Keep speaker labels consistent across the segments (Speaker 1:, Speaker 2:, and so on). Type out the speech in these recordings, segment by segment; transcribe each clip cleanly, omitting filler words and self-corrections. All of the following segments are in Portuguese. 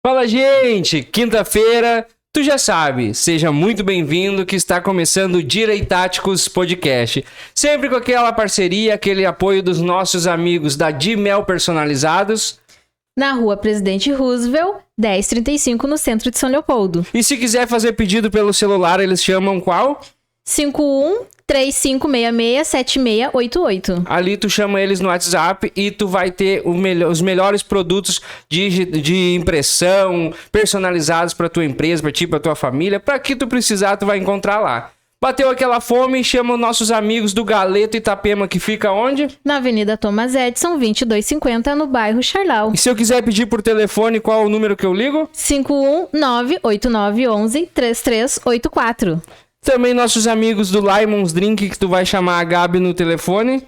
Speaker 1: Fala, gente! Quinta-feira, tu já sabe, seja muito bem-vindo que está começando o Direitáticos Podcast. Sempre com aquela parceria, aquele apoio dos nossos amigos da Dimel Personalizados.
Speaker 2: Na rua Presidente Roosevelt, 1035, no centro de São Leopoldo.
Speaker 1: E se quiser fazer pedido pelo celular, eles chamam qual?
Speaker 2: 51-3566-7688.
Speaker 1: Ali tu chama eles no WhatsApp e tu vai ter os melhores produtos de impressão personalizados para tua empresa, para ti, para tua família. Para que tu precisar, tu vai encontrar lá. Bateu aquela fome, chama os nossos amigos do Galeto Itapema, que fica onde?
Speaker 2: Na Avenida Thomas Edison, 2250, no bairro Charlau.
Speaker 1: E se eu quiser pedir por telefone, qual é o número que eu ligo?
Speaker 2: 519-8911-3384.
Speaker 1: Também nossos amigos do Lymon's Drink, que tu vai chamar a Gabi no telefone.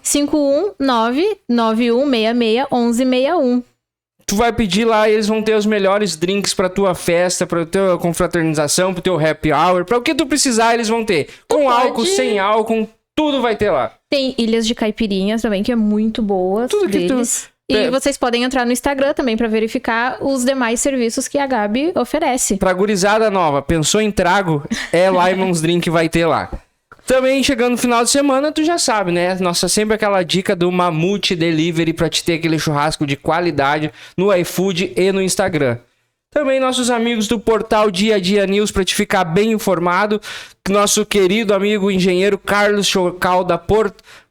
Speaker 2: 519-9166-1161.
Speaker 1: Tu vai pedir lá e eles vão ter os melhores drinks pra tua festa, pra tua confraternização, pro teu happy hour. Pra o que tu precisar, eles vão ter. Com álcool, sem álcool, tudo vai ter lá.
Speaker 2: Tem ilhas de caipirinhas também, que é muito boa.
Speaker 1: Tudo
Speaker 2: deles.
Speaker 1: que tu...
Speaker 2: E vocês podem entrar no Instagram também pra verificar os demais serviços que a Gabi oferece.
Speaker 1: Pra gurizada nova, pensou em trago? É Lymon's Drink que vai ter lá. Também chegando no final de semana, tu já sabe, né? Nossa, sempre aquela dica do Mamute Delivery pra te ter aquele churrasco de qualidade no iFood e no Instagram. Também nossos amigos do portal Dia a Dia News pra te ficar bem informado. Nosso querido amigo engenheiro Carlos Chocal da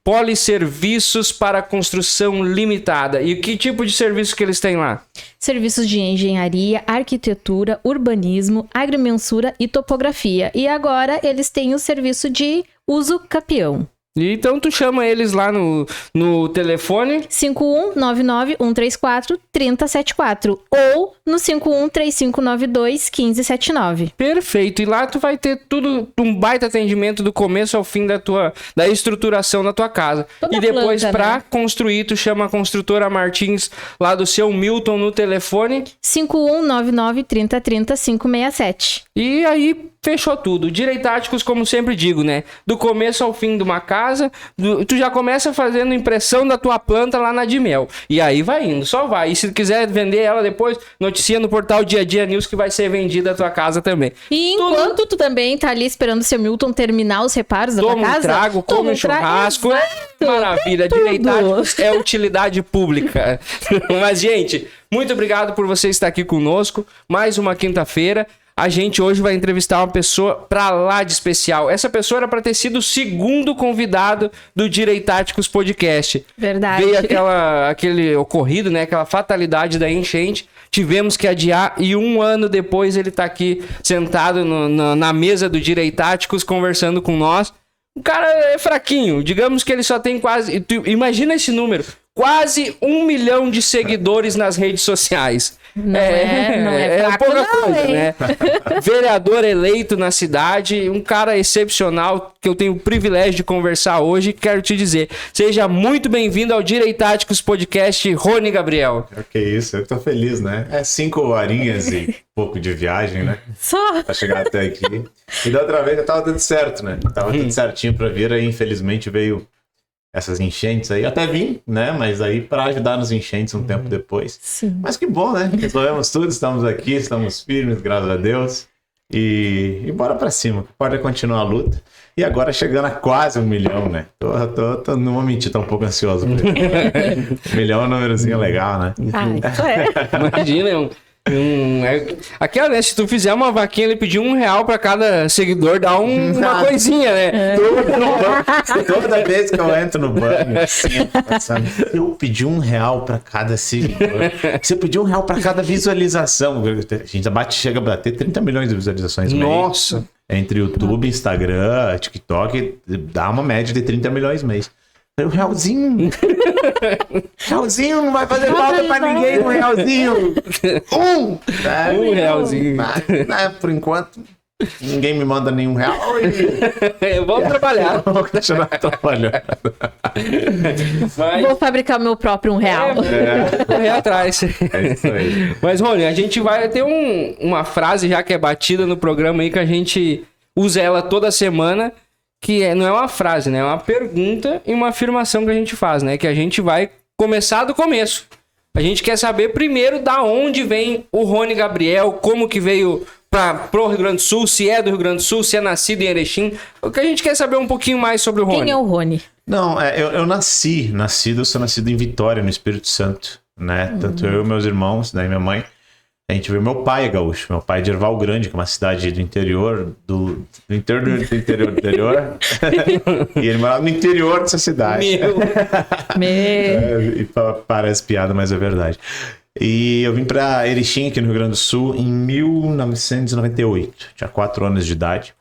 Speaker 1: Poliserviços para Construção Limitada. E que tipo de serviço que eles têm lá?
Speaker 2: Serviços de engenharia, arquitetura, urbanismo, agrimensura e topografia. E agora eles têm o serviço de uso capião.
Speaker 1: Então tu chama eles lá no telefone
Speaker 2: 5199-134-3074 ou no 513592-1579.
Speaker 1: Perfeito. E lá tu vai ter tudo, um baita atendimento do começo ao fim da estruturação da tua casa.
Speaker 2: Toda
Speaker 1: e depois
Speaker 2: planta,
Speaker 1: pra
Speaker 2: né?
Speaker 1: construir, tu chama a construtora Martins lá do seu Milton no telefone
Speaker 2: 5199-3030-567.
Speaker 1: e aí fechou tudo. Direitáticos, como sempre digo, né? Do começo ao fim de uma casa, tu já começa fazendo impressão da tua planta lá na Dimel. E aí vai indo, só vai. E se quiser vender ela depois, noticia no portal Dia a Dia News que vai ser vendida a tua casa também.
Speaker 2: E enquanto tu também tá ali esperando o seu Milton terminar os reparos da tua casa...
Speaker 1: Toma um trago, come um churrasco. Maravilha, Direitáticos é utilidade pública. Mas, gente, muito obrigado por você estar aqui conosco. Mais uma quinta-feira. A gente hoje vai entrevistar uma pessoa pra lá de especial. Essa pessoa era pra ter sido o segundo convidado do Direitáticos Podcast.
Speaker 2: Verdade.
Speaker 1: Veio aquele ocorrido, né? Aquela fatalidade da enchente. Tivemos que adiar e um ano depois ele tá aqui sentado na mesa do Direitáticos conversando com nós. O cara é fraquinho. Digamos que ele só tem quase... Imagina esse número. Quase 1 milhão de seguidores nas redes sociais.
Speaker 2: Não é fraco,
Speaker 1: pouca
Speaker 2: não,
Speaker 1: coisa,
Speaker 2: hein?
Speaker 1: né? Vereador eleito na cidade, um cara excepcional que eu tenho o privilégio de conversar hoje. Quero te dizer, seja muito bem-vindo ao Direitáticos Podcast, Rony Gabriel.
Speaker 3: Que isso, eu tô feliz, né? 5 horinhas e pouco de viagem, né?
Speaker 2: Só.
Speaker 3: Pra chegar até aqui. E da outra vez já tava tudo certo, né? Tava tudo certinho pra vir, aí infelizmente veio essas enchentes aí. Até vim, né? Mas aí para ajudar nos enchentes um tempo depois.
Speaker 2: Sim.
Speaker 3: Mas que bom, né? Resolvemos tudo, estamos aqui, estamos firmes, graças a Deus. E bora pra cima, pode continuar a luta. E agora chegando a quase 1 milhão, né? Não vou mentir, tô um pouco ansioso. 1 milhão é um númerozinho legal, né?
Speaker 2: Isso é.
Speaker 1: Imagina, aquela, né? Se tu fizer uma vaquinha, ele pedir R$1 pra cada seguidor, dá uma coisinha, né?
Speaker 3: Toda vez que eu entro no banco, assim, pensando, eu pedi R$1 pra cada seguidor. Se eu pedir R$1 pra cada visualização, a gente chega a bater 30 milhões de visualizações.
Speaker 1: Nossa!
Speaker 3: Entre YouTube, Instagram, TikTok, dá uma média de 30 milhões mês. R$1. R$1 não vai fazer falta pra ninguém, R$1.
Speaker 1: R$1.
Speaker 3: Por enquanto, ninguém me manda nenhum real.
Speaker 1: Vamos trabalhar.
Speaker 3: Vamos continuar trabalhando.
Speaker 2: Vou fabricar o meu próprio R$1.
Speaker 1: Correr atrás.
Speaker 3: É isso aí.
Speaker 1: Mas, Rony, a gente vai ter uma frase já que é batida no programa aí, que a gente usa ela toda semana, que não é uma frase, né? É uma pergunta e uma afirmação que a gente faz, né? Que a gente vai começar do começo. A gente quer saber primeiro da onde vem o Rony Gabriel, como que veio pro Rio Grande do Sul, se é do Rio Grande do Sul, se é nascido em Erechim. O que a gente quer saber um pouquinho mais sobre o Rony.
Speaker 2: Quem é o Rony?
Speaker 3: Não, eu sou nascido em Vitória, no Espírito Santo, né? Tanto eu e meus irmãos, né, e minha mãe. A gente viu, meu pai é gaúcho, meu pai é de Erval Grande, que é uma cidade do interior, do interior. E ele morava no interior dessa cidade. E parece piada, mas é verdade. E eu vim pra Erechim, aqui no Rio Grande do Sul, em 1998. Tinha 4 anos de idade,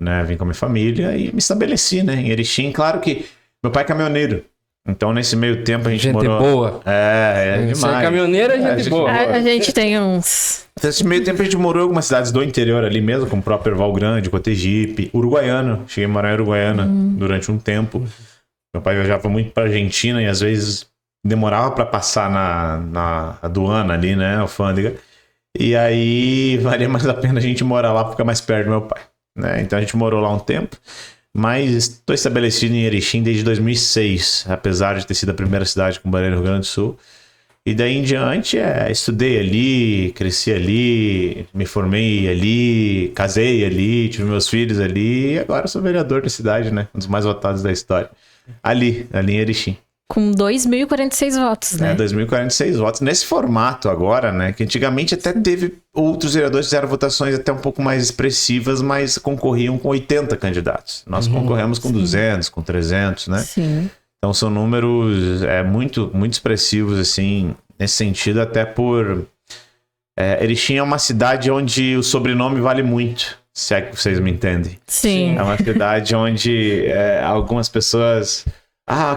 Speaker 3: né? Vim com a minha família e me estabeleci, né, em Erechim. Claro que meu pai é caminhoneiro. Então, nesse meio tempo, a gente morou...
Speaker 1: Gente boa.
Speaker 3: É demais.
Speaker 1: Você é caminhoneiro, é gente boa.
Speaker 2: A gente tem uns...
Speaker 3: Nesse meio tempo, a gente morou em algumas cidades do interior ali mesmo, como o próprio Erval Grande, Cotegipe, Uruguaiana. Cheguei a morar em Uruguaiana durante um tempo. Meu pai viajava muito pra Argentina e, às vezes, demorava pra passar na aduana ali, né, alfândega. E aí, valia mais a pena a gente morar lá pra ficar mais perto do meu pai, né? Então, a gente morou lá um tempo. Mas estou estabelecido em Erechim desde 2006, apesar de ter sido a primeira cidade com bandeira no Rio Grande do Sul. E daí em diante, estudei ali, cresci ali, me formei ali, casei ali, tive meus filhos ali e agora sou vereador da cidade, né? Um dos mais votados da história. Ali em Erechim.
Speaker 2: Com 2.046 votos, né?
Speaker 3: 2.046 votos. Nesse formato agora, né? Que antigamente até teve outros vereadores que fizeram votações até um pouco mais expressivas, mas concorriam com 80 candidatos. Nós concorremos com 200, com 300, né?
Speaker 2: Sim.
Speaker 3: Então são números muito, muito expressivos, assim, nesse sentido, até por... Erechim é uma cidade onde o sobrenome vale muito, se é que vocês me entendem.
Speaker 2: Sim.
Speaker 3: É uma cidade onde algumas pessoas...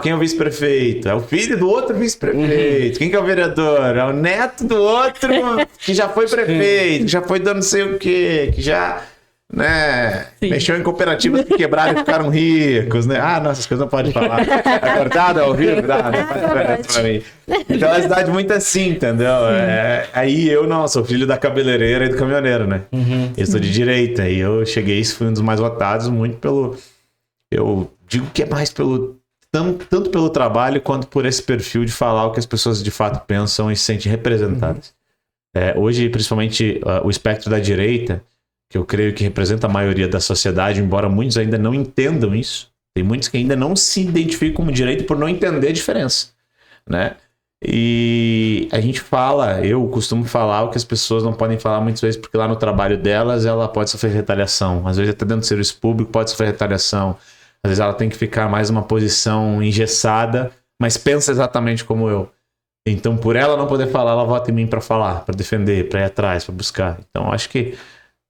Speaker 3: quem é o vice-prefeito? É o filho do outro vice-prefeito. Quem que é o vereador? É o neto do outro que já foi prefeito, que já foi dando não sei o quê, que já, né, mexeu em cooperativas que quebraram e ficaram ricos, né? Não, essas coisas não pode falar. É cortado ao vivo? Não faz diferença pra mim. Então é uma cidade muito assim, entendeu? Aí eu não, sou filho da cabeleireira e do caminhoneiro, né? Eu sou de direita e eu cheguei, fui um dos mais votados, muito pelo... Eu digo que é mais pelo... Tanto pelo trabalho quanto por esse perfil de falar o que as pessoas de fato pensam e se sentem representadas. Hoje, principalmente, o espectro da direita, que eu creio que representa a maioria da sociedade, embora muitos ainda não entendam isso. Tem muitos que ainda não se identificam como direita por não entender a diferença, né? E a gente eu costumo falar o que as pessoas não podem falar muitas vezes, porque lá no trabalho delas, ela pode sofrer retaliação. Às vezes até dentro do serviço público pode sofrer retaliação. Às vezes ela tem que ficar mais uma posição engessada, mas pensa exatamente como eu. Então, por ela não poder falar, ela vota em mim para falar, para defender, para ir atrás, para buscar. Então, acho que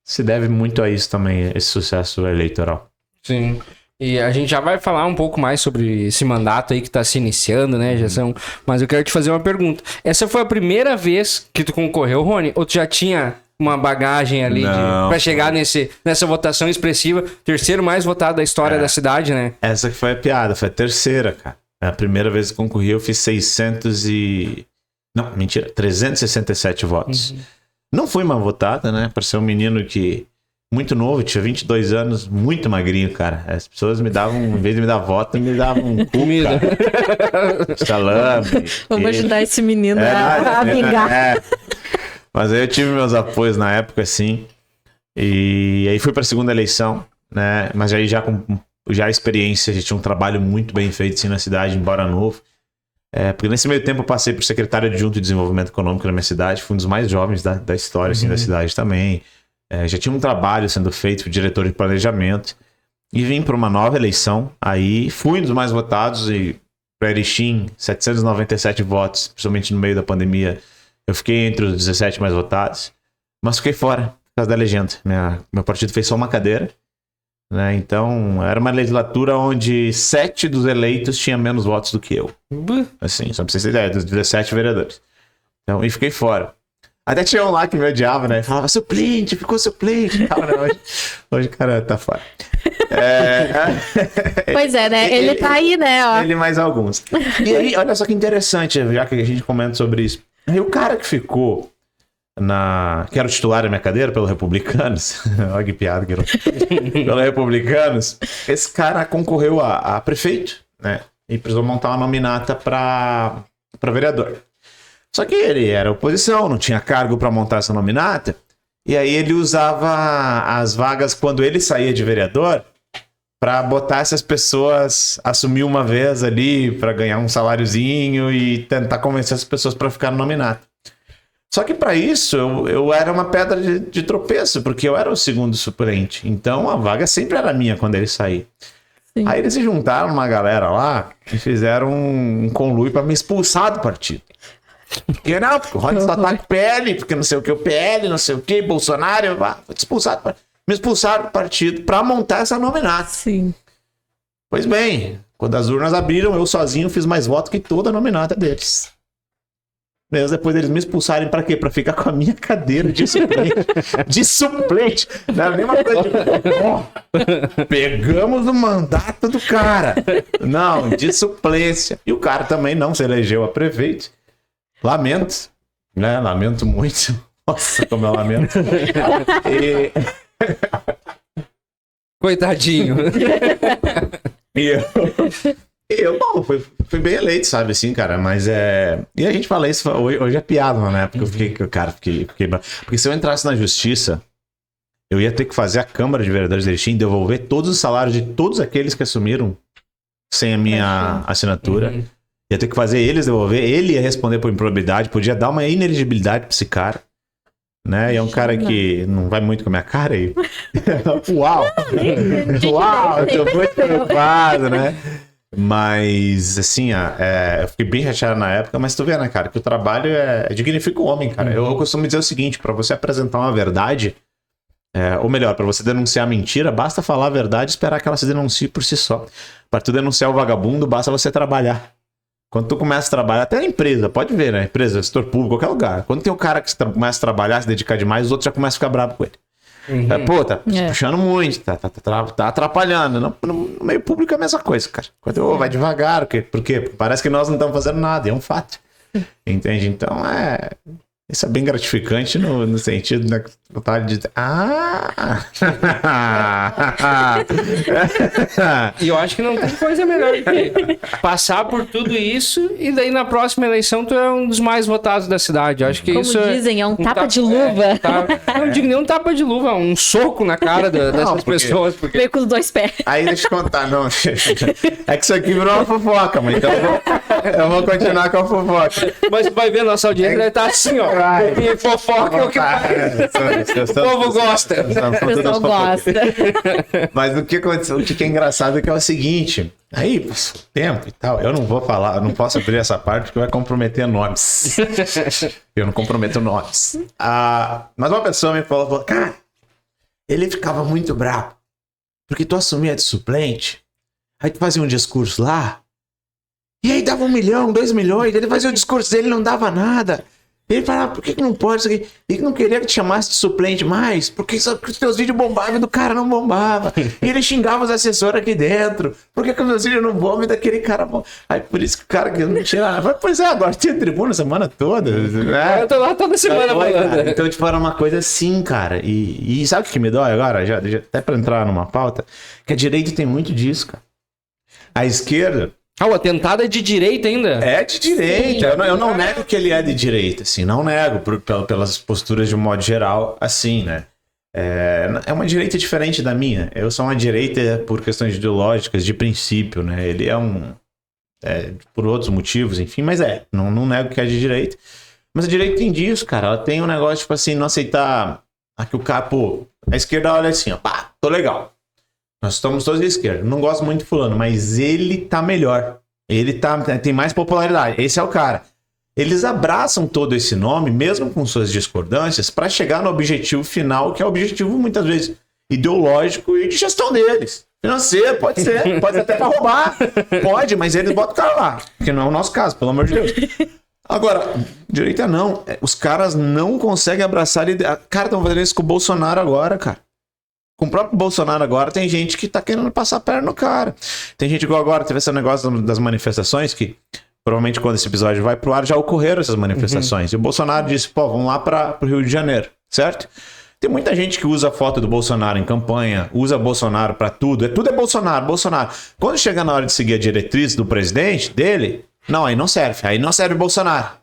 Speaker 3: se deve muito a isso também, esse sucesso eleitoral.
Speaker 1: Sim. E a gente já vai falar um pouco mais sobre esse mandato aí que tá se iniciando, né, Gerson? Mas eu quero te fazer uma pergunta. Essa foi a primeira vez que tu concorreu, Rony? Ou tu já tinha uma bagagem ali pra chegar nessa votação expressiva? Terceiro mais votado da história da cidade, né?
Speaker 3: Essa que foi a piada, foi a terceira, cara. A primeira vez que concorri eu fiz 367 votos. Não fui uma votada, né? Por ser um menino que... Muito novo, tinha 22 anos, muito magrinho, cara. As pessoas me davam, em vez de me dar voto, me davam comida. Salame.
Speaker 2: Vamos ajudar esse menino a vingar.
Speaker 3: Mas aí eu tive meus apoios na época, assim. E aí fui para a segunda eleição, né? Mas aí já com a experiência, a gente tinha um trabalho muito bem feito, assim, na cidade, embora novo. Porque nesse meio tempo eu passei por secretário adjunto de desenvolvimento econômico na minha cidade. Fui um dos mais jovens da história, assim, da cidade também. Já tinha um trabalho sendo feito, diretor de planejamento, e vim para uma nova eleição. Aí fui um dos mais votados, e para Erechim, 797 votos, principalmente no meio da pandemia. Eu fiquei entre os 17 mais votados, mas fiquei fora por causa da legenda. Meu partido fez só uma cadeira, né? Então era uma legislatura onde 7 dos eleitos tinham menos votos do que eu. Assim, só pra vocês terem ideia, dos 17 vereadores. Então, e fiquei fora. Até tinha um lá que me odiava, né? Falava, suplente, ficou suplente. Hoje o cara tá fora.
Speaker 2: Pois é, né? Ele tá aí, né? Ó.
Speaker 3: Ele mais alguns. E aí, olha só que interessante, já que a gente comenta sobre isso. Aí o cara que ficou que era o titular da minha cadeira, pelo Republicanos. Olha que piada que era. Pelo Republicanos. Esse cara concorreu a prefeito, né? E precisou montar uma nominata para vereador. Só que ele era oposição, não tinha cargo para montar essa nominata. E aí ele usava as vagas quando ele saía de vereador para botar essas pessoas, assumir uma vez ali para ganhar um saláriozinho e tentar convencer as pessoas para ficar no nominato. Só que para isso eu era uma pedra de tropeço, porque eu era o segundo suplente. Então a vaga sempre era minha quando ele saía.
Speaker 2: Sim.
Speaker 3: Aí eles se juntaram uma galera lá e fizeram um conluio para me expulsar do partido. Porque não, porque o Rony só tá com PL, porque não sei o que, o PL, não sei o que, Bolsonaro, vou te expulsar do partido. Me expulsaram do partido para montar essa nominata.
Speaker 2: Sim.
Speaker 3: Pois bem, quando as urnas abriram, eu sozinho fiz mais votos que toda a nominata deles. Mesmo depois eles me expulsarem pra quê? Pra ficar com a minha cadeira de suplente. De suplente. Não era nem uma coisa de... Pegamos o mandato do cara. Não, de suplência. E o cara também não se elegeu a prefeito. Lamento. Né? Lamento muito. Nossa, como eu lamento.
Speaker 1: Coitadinho.
Speaker 3: Bom, fui bem eleito, sabe, assim, cara, mas E a gente fala isso, hoje é piada, né? Porque eu fiquei... Porque se eu entrasse na justiça, eu ia ter que fazer a Câmara de Vereadores de Erechim devolver todos os salários de todos aqueles que assumiram sem a minha assinatura. Ia ter que fazer eles devolver, ele ia responder por improbidade, podia dar uma ineligibilidade pra esse cara. Né? E é um cara que não vai muito com a minha cara aí. Uau! Uau! Eu tô muito preocupado, né? Mas, assim, eu fiquei bem chateado na época, mas tu vê, né, cara, que o trabalho dignifica o homem, cara. Eu costumo dizer o seguinte, pra você apresentar uma verdade, ou melhor, pra você denunciar a mentira, basta falar a verdade e esperar que ela se denuncie por si só. Pra tu denunciar o vagabundo, basta você trabalhar. Quando tu começa a trabalhar, até na empresa, pode ver, né? Empresa, setor público, qualquer lugar. Quando tem um cara que começa a trabalhar, se dedicar demais, os outros já começam a ficar bravos com ele. Pô, tá puxando muito, tá atrapalhando. No meio público é a mesma coisa, cara. Quando vai devagar, por quê? Porque parece que nós não estamos fazendo nada, é um fato. Entende? Então, isso é bem gratificante no sentido da vontade de dizer,
Speaker 1: E eu acho que não tem coisa melhor do que passar por tudo isso e daí na próxima eleição tu é um dos mais votados da cidade. Eu acho que
Speaker 2: Como
Speaker 1: isso
Speaker 2: dizem, é um tapa de luva.
Speaker 1: Não digo nem um tapa de luva, um soco na cara dessas pessoas. Porque...
Speaker 2: Veio com os dois pés.
Speaker 3: Aí deixa eu contar, não. É que isso aqui virou uma fofoca, mas então eu vou continuar com a fofoca.
Speaker 1: Mas tu vai ver, nossa audiência vai estar assim, ó. E fofoca é o que o povo gosta.
Speaker 2: O pessoal gosta.
Speaker 3: Mas o que aconteceu, o que é engraçado é que é o seguinte, aí, tempo e tal, eu não vou falar, eu não posso abrir essa parte porque vai comprometer nomes. Eu não comprometo nomes. Mas uma pessoa me falou, cara, ele ficava muito bravo, porque tu assumia de suplente, aí tu fazia um discurso lá, e aí dava 1 milhão, 2 milhões, ele fazia o discurso dele, não dava nada. Ele falava, por que não pode isso aqui? Ele não queria que te chamasse de suplente mais, porque só que os teus vídeos bombavam e do cara não bombava. E ele xingava os assessores aqui dentro. Por que os meus vídeos não bombam e daquele cara bom? Aí por isso que o cara que não tinha nada. Pois agora tinha tribuna a semana toda. Né?
Speaker 1: Eu tô lá toda semana falando.
Speaker 3: Então, tipo, era uma coisa assim, cara. E sabe o que me dói agora? Já, até pra entrar numa pauta, que a direita tem muito disso, cara. A esquerda.
Speaker 1: O atentado é de direita ainda?
Speaker 3: É de direita. Eu não nego que ele é de direita, assim. Não nego pelas posturas de um modo geral, assim, né? É uma direita diferente da minha. Eu sou uma direita por questões ideológicas, de princípio, né? Ele por outros motivos, enfim. Mas não nego que é de direita. Mas a direita tem disso, cara. Ela tem um negócio, tipo assim, não aceitar que o cara, pô... A esquerda olha assim, ó. Pá, tô legal. Nós estamos todos à esquerda. Não gosto muito de fulano, mas ele tá melhor. Ele tem mais popularidade. Esse é o cara. Eles abraçam todo esse nome, mesmo com suas discordâncias, para chegar no objetivo final, que é o objetivo, muitas vezes, ideológico e de gestão deles. Financeiro, pode ser. Pode ser até para roubar. Pode, mas eles botam o cara lá. Que não é o nosso caso, pelo amor de Deus. Agora, direita não. Os caras não conseguem abraçar... Cara, estão fazendo isso com o Bolsonaro agora, cara. Com o próprio Bolsonaro agora, tem gente que tá querendo passar a perna no cara. Tem gente igual agora, teve esse negócio das manifestações, que provavelmente quando esse episódio vai pro ar, já ocorreram essas manifestações. E o Bolsonaro disse, pô, vamos lá pro Rio de Janeiro, certo? Tem muita gente que usa a foto do Bolsonaro em campanha, usa Bolsonaro pra tudo. Tudo é Bolsonaro, Bolsonaro. Quando chega na hora de seguir a diretriz do presidente, dele, não, aí não serve Bolsonaro.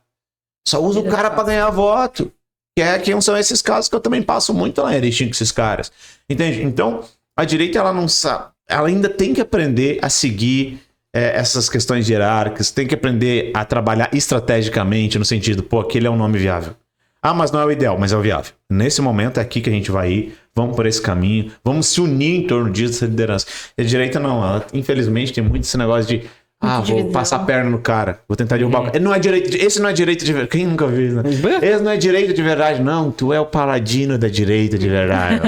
Speaker 3: Só usa o cara pra ganhar voto. Que são esses casos que eu também passo muito lá em Erechim com esses caras. Entende? Então, a direita, ela não sabe. Ela ainda tem que aprender a seguir essas questões hierárquicas, tem que aprender a trabalhar estrategicamente, no sentido, pô, aquele é um nome viável. Ah, mas não é o ideal, mas é o viável. Nesse momento é aqui que a gente vai ir, vamos por esse caminho, vamos se unir em torno disso, dessa liderança. E a direita não, ela, infelizmente tem muito esse negócio de vou passar a perna no cara, vou tentar derrubar o cara. Esse não é direito de verdade. Quem nunca viu isso, né? Esse não é direito de verdade, não. Tu é o paladino da direita de verdade.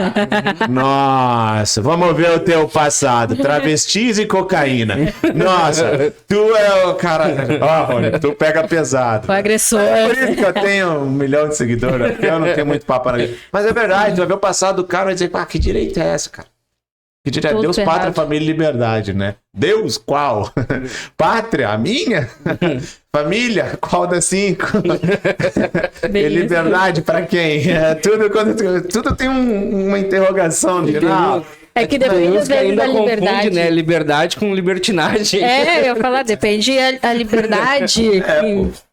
Speaker 3: Nossa, vamos ver o teu passado. Travestis e cocaína. Nossa, tu é o cara. Rony, tu pega pesado.
Speaker 2: O agressor.
Speaker 3: É por isso que eu tenho 1 milhão de seguidores, né? Porque eu não tenho muito papo na vida. Mas é verdade, tu vai ver o passado do cara e vai dizer, que direita é essa, cara? Que diria Deus, errado. Pátria, família e liberdade, né? Deus, qual? Pátria, a minha? Família, qual das 5? E liberdade pra quem? Tudo tem uma interrogação no final.
Speaker 2: É que depende às vezes da liberdade. Confunde,
Speaker 1: né? Liberdade com libertinagem.
Speaker 2: Eu ia falar, depende a liberdade.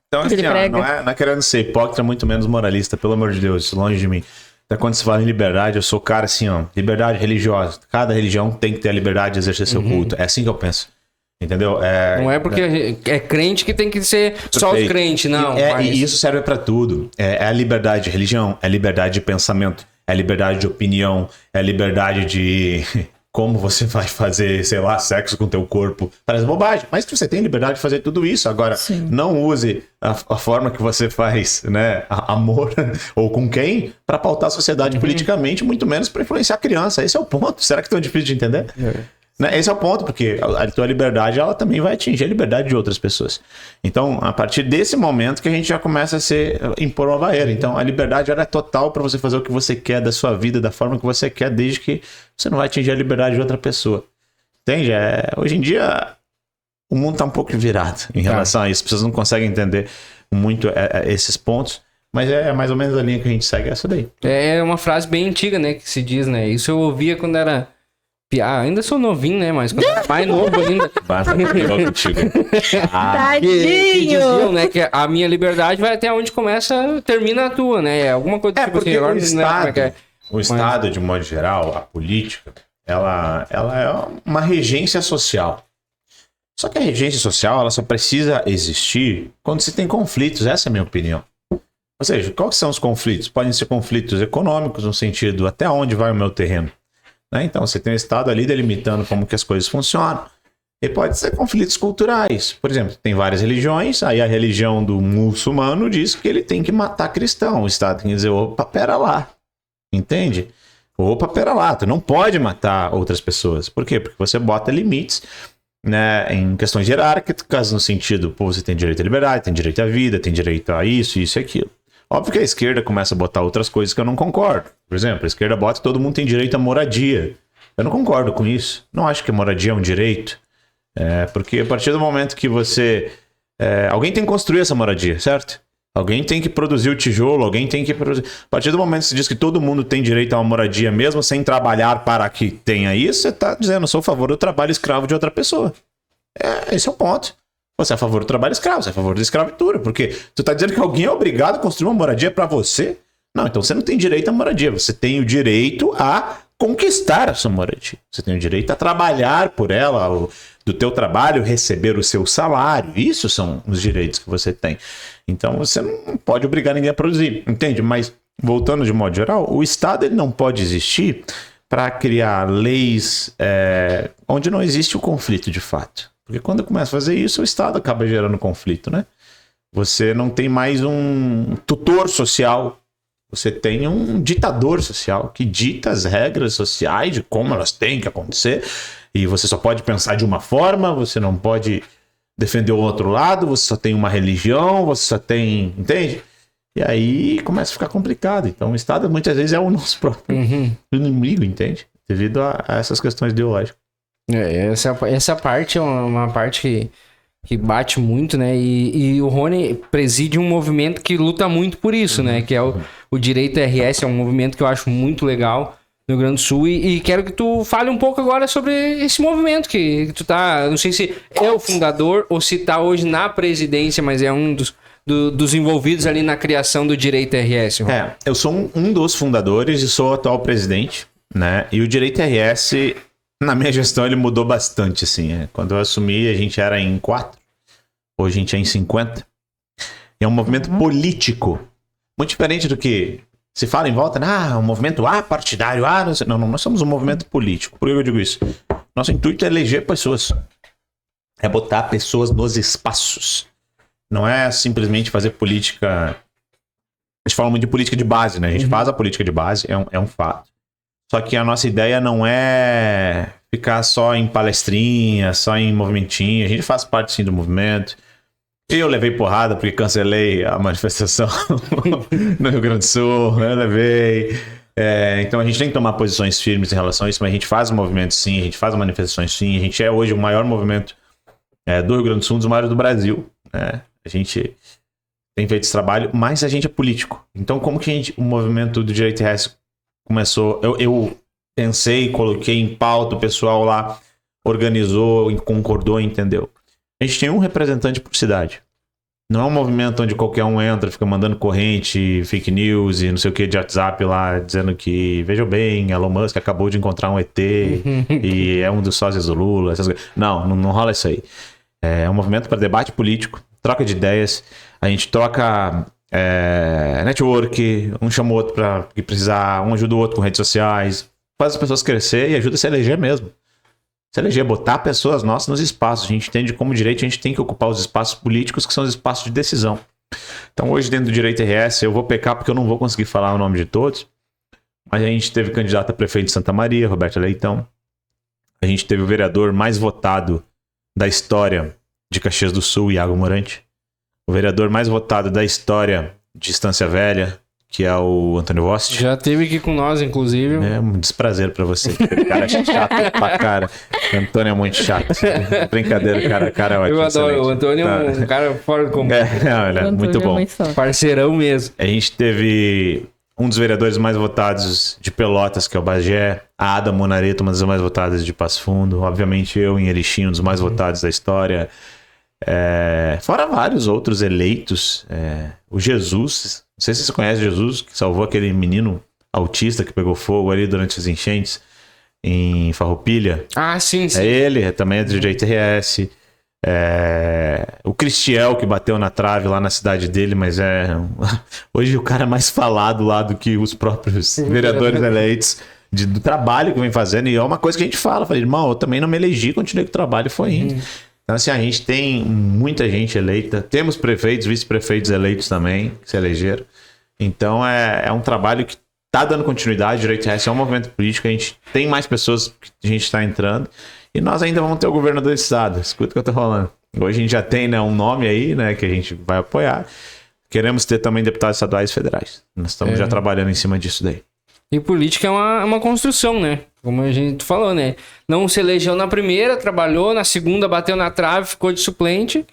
Speaker 3: Então, assim, não é querendo ser hipócrita, muito menos moralista, pelo amor de Deus, longe de mim. Então, quando se fala em liberdade, eu sou cara assim, liberdade religiosa. Cada religião tem que ter a liberdade de exercer seu culto. É assim que eu penso. Entendeu?
Speaker 1: Não é porque é crente que tem que ser só os crentes, não.
Speaker 3: E isso serve pra tudo. É a liberdade de religião, é a liberdade de pensamento, é a liberdade de opinião, é a liberdade de como você vai fazer, sei lá, sexo com o teu corpo. Parece bobagem, mas você tem liberdade de fazer tudo isso. Agora, não use a forma que você faz, né, amor ou com quem, para pautar a sociedade politicamente, muito menos para influenciar a criança. Esse é o ponto. Será que é tão difícil de entender? Né? Esse é o ponto, porque a tua liberdade, ela também vai atingir a liberdade de outras pessoas. Então, a partir desse momento que a gente já começa a impor uma barreira. Então, a liberdade ela é total para você fazer o que você quer da sua vida, da forma que você quer, desde que você não vai atingir a liberdade de outra pessoa. Entende? Hoje em dia, o mundo está um pouco virado em relação a isso. As pessoas não conseguem entender muito esses pontos. Mas é mais ou menos a linha que a gente segue, essa daí. É
Speaker 1: uma frase bem antiga, né, que se diz, né? Isso eu ouvia quando era... ainda sou novinho, né? Mas quando era mais novo ainda.
Speaker 2: Tadinho!
Speaker 1: Que diziam, né? Que a minha liberdade vai até onde termina a tua, né? Alguma coisa tipo
Speaker 3: porque assim, o Estado, de modo geral, a política, ela é uma regência social. Só que a regência social, ela só precisa existir quando se tem conflitos. Essa é a minha opinião. Ou seja, quais são os conflitos? Podem ser conflitos econômicos, no sentido até onde vai o meu terreno. Né? Então, você tem um Estado ali delimitando como que as coisas funcionam. E pode ser conflitos culturais. Por exemplo, tem várias religiões, aí a religião do muçulmano diz que ele tem que matar cristão. O Estado tem que dizer, opa, pera lá. Entende? Opa, pera lá, tu não pode matar outras pessoas. Por quê? Porque você bota limites, né, em questões hierárquicas, no sentido, pô, você tem direito à liberdade, tem direito à vida, tem direito a isso e aquilo. Óbvio que a esquerda começa a botar outras coisas que eu não concordo. Por exemplo, a esquerda bota que todo mundo tem direito à moradia. Eu não concordo com isso. Não acho que a moradia é um direito. Porque a partir do momento que você... alguém tem que construir essa moradia, certo? Alguém tem que produzir o tijolo, alguém tem que produzir... A partir do momento que você diz que todo mundo tem direito a uma moradia, mesmo sem trabalhar para que tenha isso, você está dizendo, eu sou a favor do trabalho escravo de outra pessoa. Esse é o ponto. Você é a favor do trabalho escravo, você é a favor da escravatura, porque tu tá dizendo que alguém é obrigado a construir uma moradia para você? Não, então você não tem direito à moradia, você tem o direito a conquistar a sua moradia. Você tem o direito a trabalhar por ela, do teu trabalho, receber o seu salário. Isso são os direitos que você tem. Então você não pode obrigar ninguém a produzir, entende? Mas, voltando de modo geral, o Estado ele não pode existir para criar leis onde não existe o conflito de fato. Porque quando começa a fazer isso, o Estado acaba gerando conflito, né? Você não tem mais um tutor social, você tem um ditador social que dita as regras sociais de como elas têm que acontecer, e você só pode pensar de uma forma, você não pode defender o outro lado, você só tem uma religião, você só tem... Entende? E aí começa a ficar complicado. Então o Estado muitas vezes é o nosso próprio inimigo, entende? Devido a essas questões ideológicas.
Speaker 1: Essa parte é uma parte que bate muito, né? E o Rony preside um movimento que luta muito por isso, né? Que é o Direito RS, é um movimento que eu acho muito legal no Rio Grande do Sul. E quero que tu fale um pouco agora sobre esse movimento que tu tá... Não sei se é o fundador ou se tá hoje na presidência, mas é um dos envolvidos ali na criação do Direito RS? Rony?
Speaker 3: Eu sou um dos fundadores e sou o atual presidente, né? E o Direito RS, na minha gestão, ele mudou bastante, assim. Quando eu assumi, a gente era em 4, hoje a gente é em 50. E é um movimento político, muito diferente do que se fala em volta, um movimento partidário, não sei. Não, nós somos um movimento político. Por que eu digo isso? Nosso intuito é eleger pessoas. É botar pessoas nos espaços. Não é simplesmente fazer política... A gente fala muito de política de base, né? A gente faz a política de base, é um fato. Só que a nossa ideia não é ficar só em palestrinha, só em movimentinho. A gente faz parte, sim, do movimento. Eu levei porrada porque cancelei a manifestação no Rio Grande do Sul. Eu levei... então a gente tem que tomar posições firmes em relação a isso, mas a gente faz movimentos, sim. A gente faz manifestações, sim. A gente é hoje o maior movimento do Rio Grande do Sul, um dos maiores do Brasil, né? A gente tem feito esse trabalho, mas a gente é político. Então, como que o movimento do Direito RS começou? Eu pensei, coloquei em pauta, o pessoal lá organizou, concordou, entendeu? A gente tem um representante por cidade. Não é um movimento onde qualquer um entra, fica mandando corrente, fake news e não sei o que de WhatsApp lá, dizendo que, veja bem, Elon Musk acabou de encontrar um ET e é um dos sócios do Lula. Essas coisas. Não rola isso aí. É um movimento para debate político, troca de ideias. A gente troca network, um chama o outro para que precisar, um ajuda o outro com redes sociais, faz as pessoas crescer e ajuda a se eleger mesmo. Se eleger, botar pessoas nossas nos espaços. A gente entende como direito, a gente tem que ocupar os espaços políticos, que são os espaços de decisão. Então hoje dentro do Direito RS, eu vou pecar porque eu não vou conseguir falar o nome de todos, mas a gente teve candidato a prefeito de Santa Maria, Roberto Leitão. A gente teve o vereador mais votado da história de Caxias do Sul, Iago Morante. O vereador mais votado da história de Estância Velha, que é o Antônio Vost.
Speaker 1: Já esteve aqui com nós, inclusive.
Speaker 3: É um desprazer pra você. O cara é chato pra cara. O Antônio é muito chato. Brincadeira, cara é ótimo.
Speaker 1: Eu adoro. O Antônio é um cara fora do comum.
Speaker 3: Ele é muito bom.
Speaker 1: Parceirão mesmo.
Speaker 3: A gente teve um dos vereadores mais votados de Pelotas, que é o Bagé. A Ada Monareto, uma das mais votadas de Passo Fundo. Obviamente eu em Erechim, um dos mais votados da história. Fora vários outros eleitos. O Jesus, não sei se você conhece Jesus, que salvou aquele menino autista que pegou fogo ali durante as enchentes em Farroupilha.
Speaker 1: Sim.
Speaker 3: É ele, também é do Direito RS. O Cristiel, que bateu na trave lá na cidade dele, mas hoje o cara é mais falado lá do que os próprios vereadores eleitos do trabalho que vem fazendo. E é uma coisa que a gente fala. Falei, irmão, eu também não me elegi, continuei com o trabalho e foi indo. Então, assim, a gente tem muita gente eleita. Temos prefeitos, vice-prefeitos eleitos também, que se elegeram. Então, é um trabalho que está dando continuidade. O Direito RS é um movimento político. A gente tem mais pessoas que a gente está entrando. E nós ainda vamos ter o governador do estado. Escuta o que eu estou falando. Hoje a gente já tem, né, um nome aí, né, que a gente vai apoiar. Queremos ter também deputados estaduais e federais. Nós estamos já trabalhando em cima disso daí.
Speaker 1: E política é uma construção, né? Como a gente falou, né? Não se elegeu na primeira, trabalhou, na segunda bateu na trave, ficou de suplente.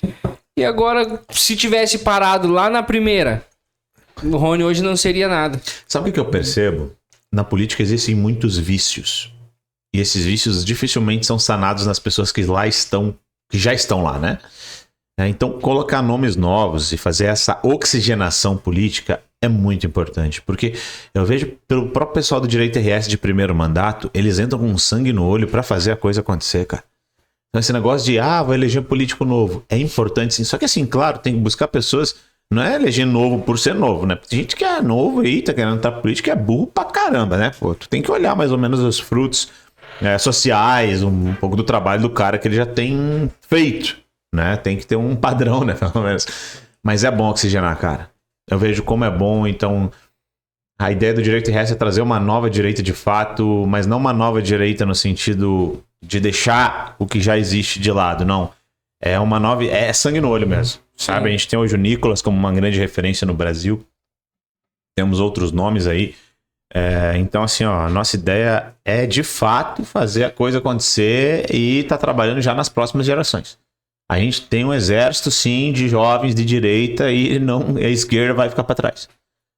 Speaker 1: E agora, se tivesse parado lá na primeira, o Rony hoje não seria nada.
Speaker 3: Sabe o que eu percebo? Na política existem muitos vícios. E esses vícios dificilmente são sanados nas pessoas que já estão lá, né? Então, colocar nomes novos e fazer essa oxigenação política é muito importante, porque eu vejo pelo próprio pessoal do Direito RS de primeiro mandato, eles entram com sangue no olho pra fazer a coisa acontecer, cara. Então esse negócio de, vou eleger um político novo, é importante sim, só que assim, claro, tem que buscar pessoas, não é eleger novo por ser novo, né? Tem gente que é novo aí, tá querendo entrar política, é burro pra caramba, né? Pô, tu tem que olhar mais ou menos os frutos sociais, um pouco do trabalho do cara que ele já tem feito, né? Tem que ter um padrão, né? Pelo menos. Mas é bom oxigenar, cara. Eu vejo como é bom, então a ideia do Direito RS é trazer uma nova direita de fato, mas não uma nova direita no sentido de deixar o que já existe de lado, não. É uma nova, é sangue no olho mesmo, sabe? A gente tem hoje o Nicolas como uma grande referência no Brasil, temos outros nomes aí, então assim, a nossa ideia é de fato fazer a coisa acontecer e tá trabalhando já nas próximas gerações. A gente tem um exército, sim, de jovens de direita e a esquerda vai ficar para trás.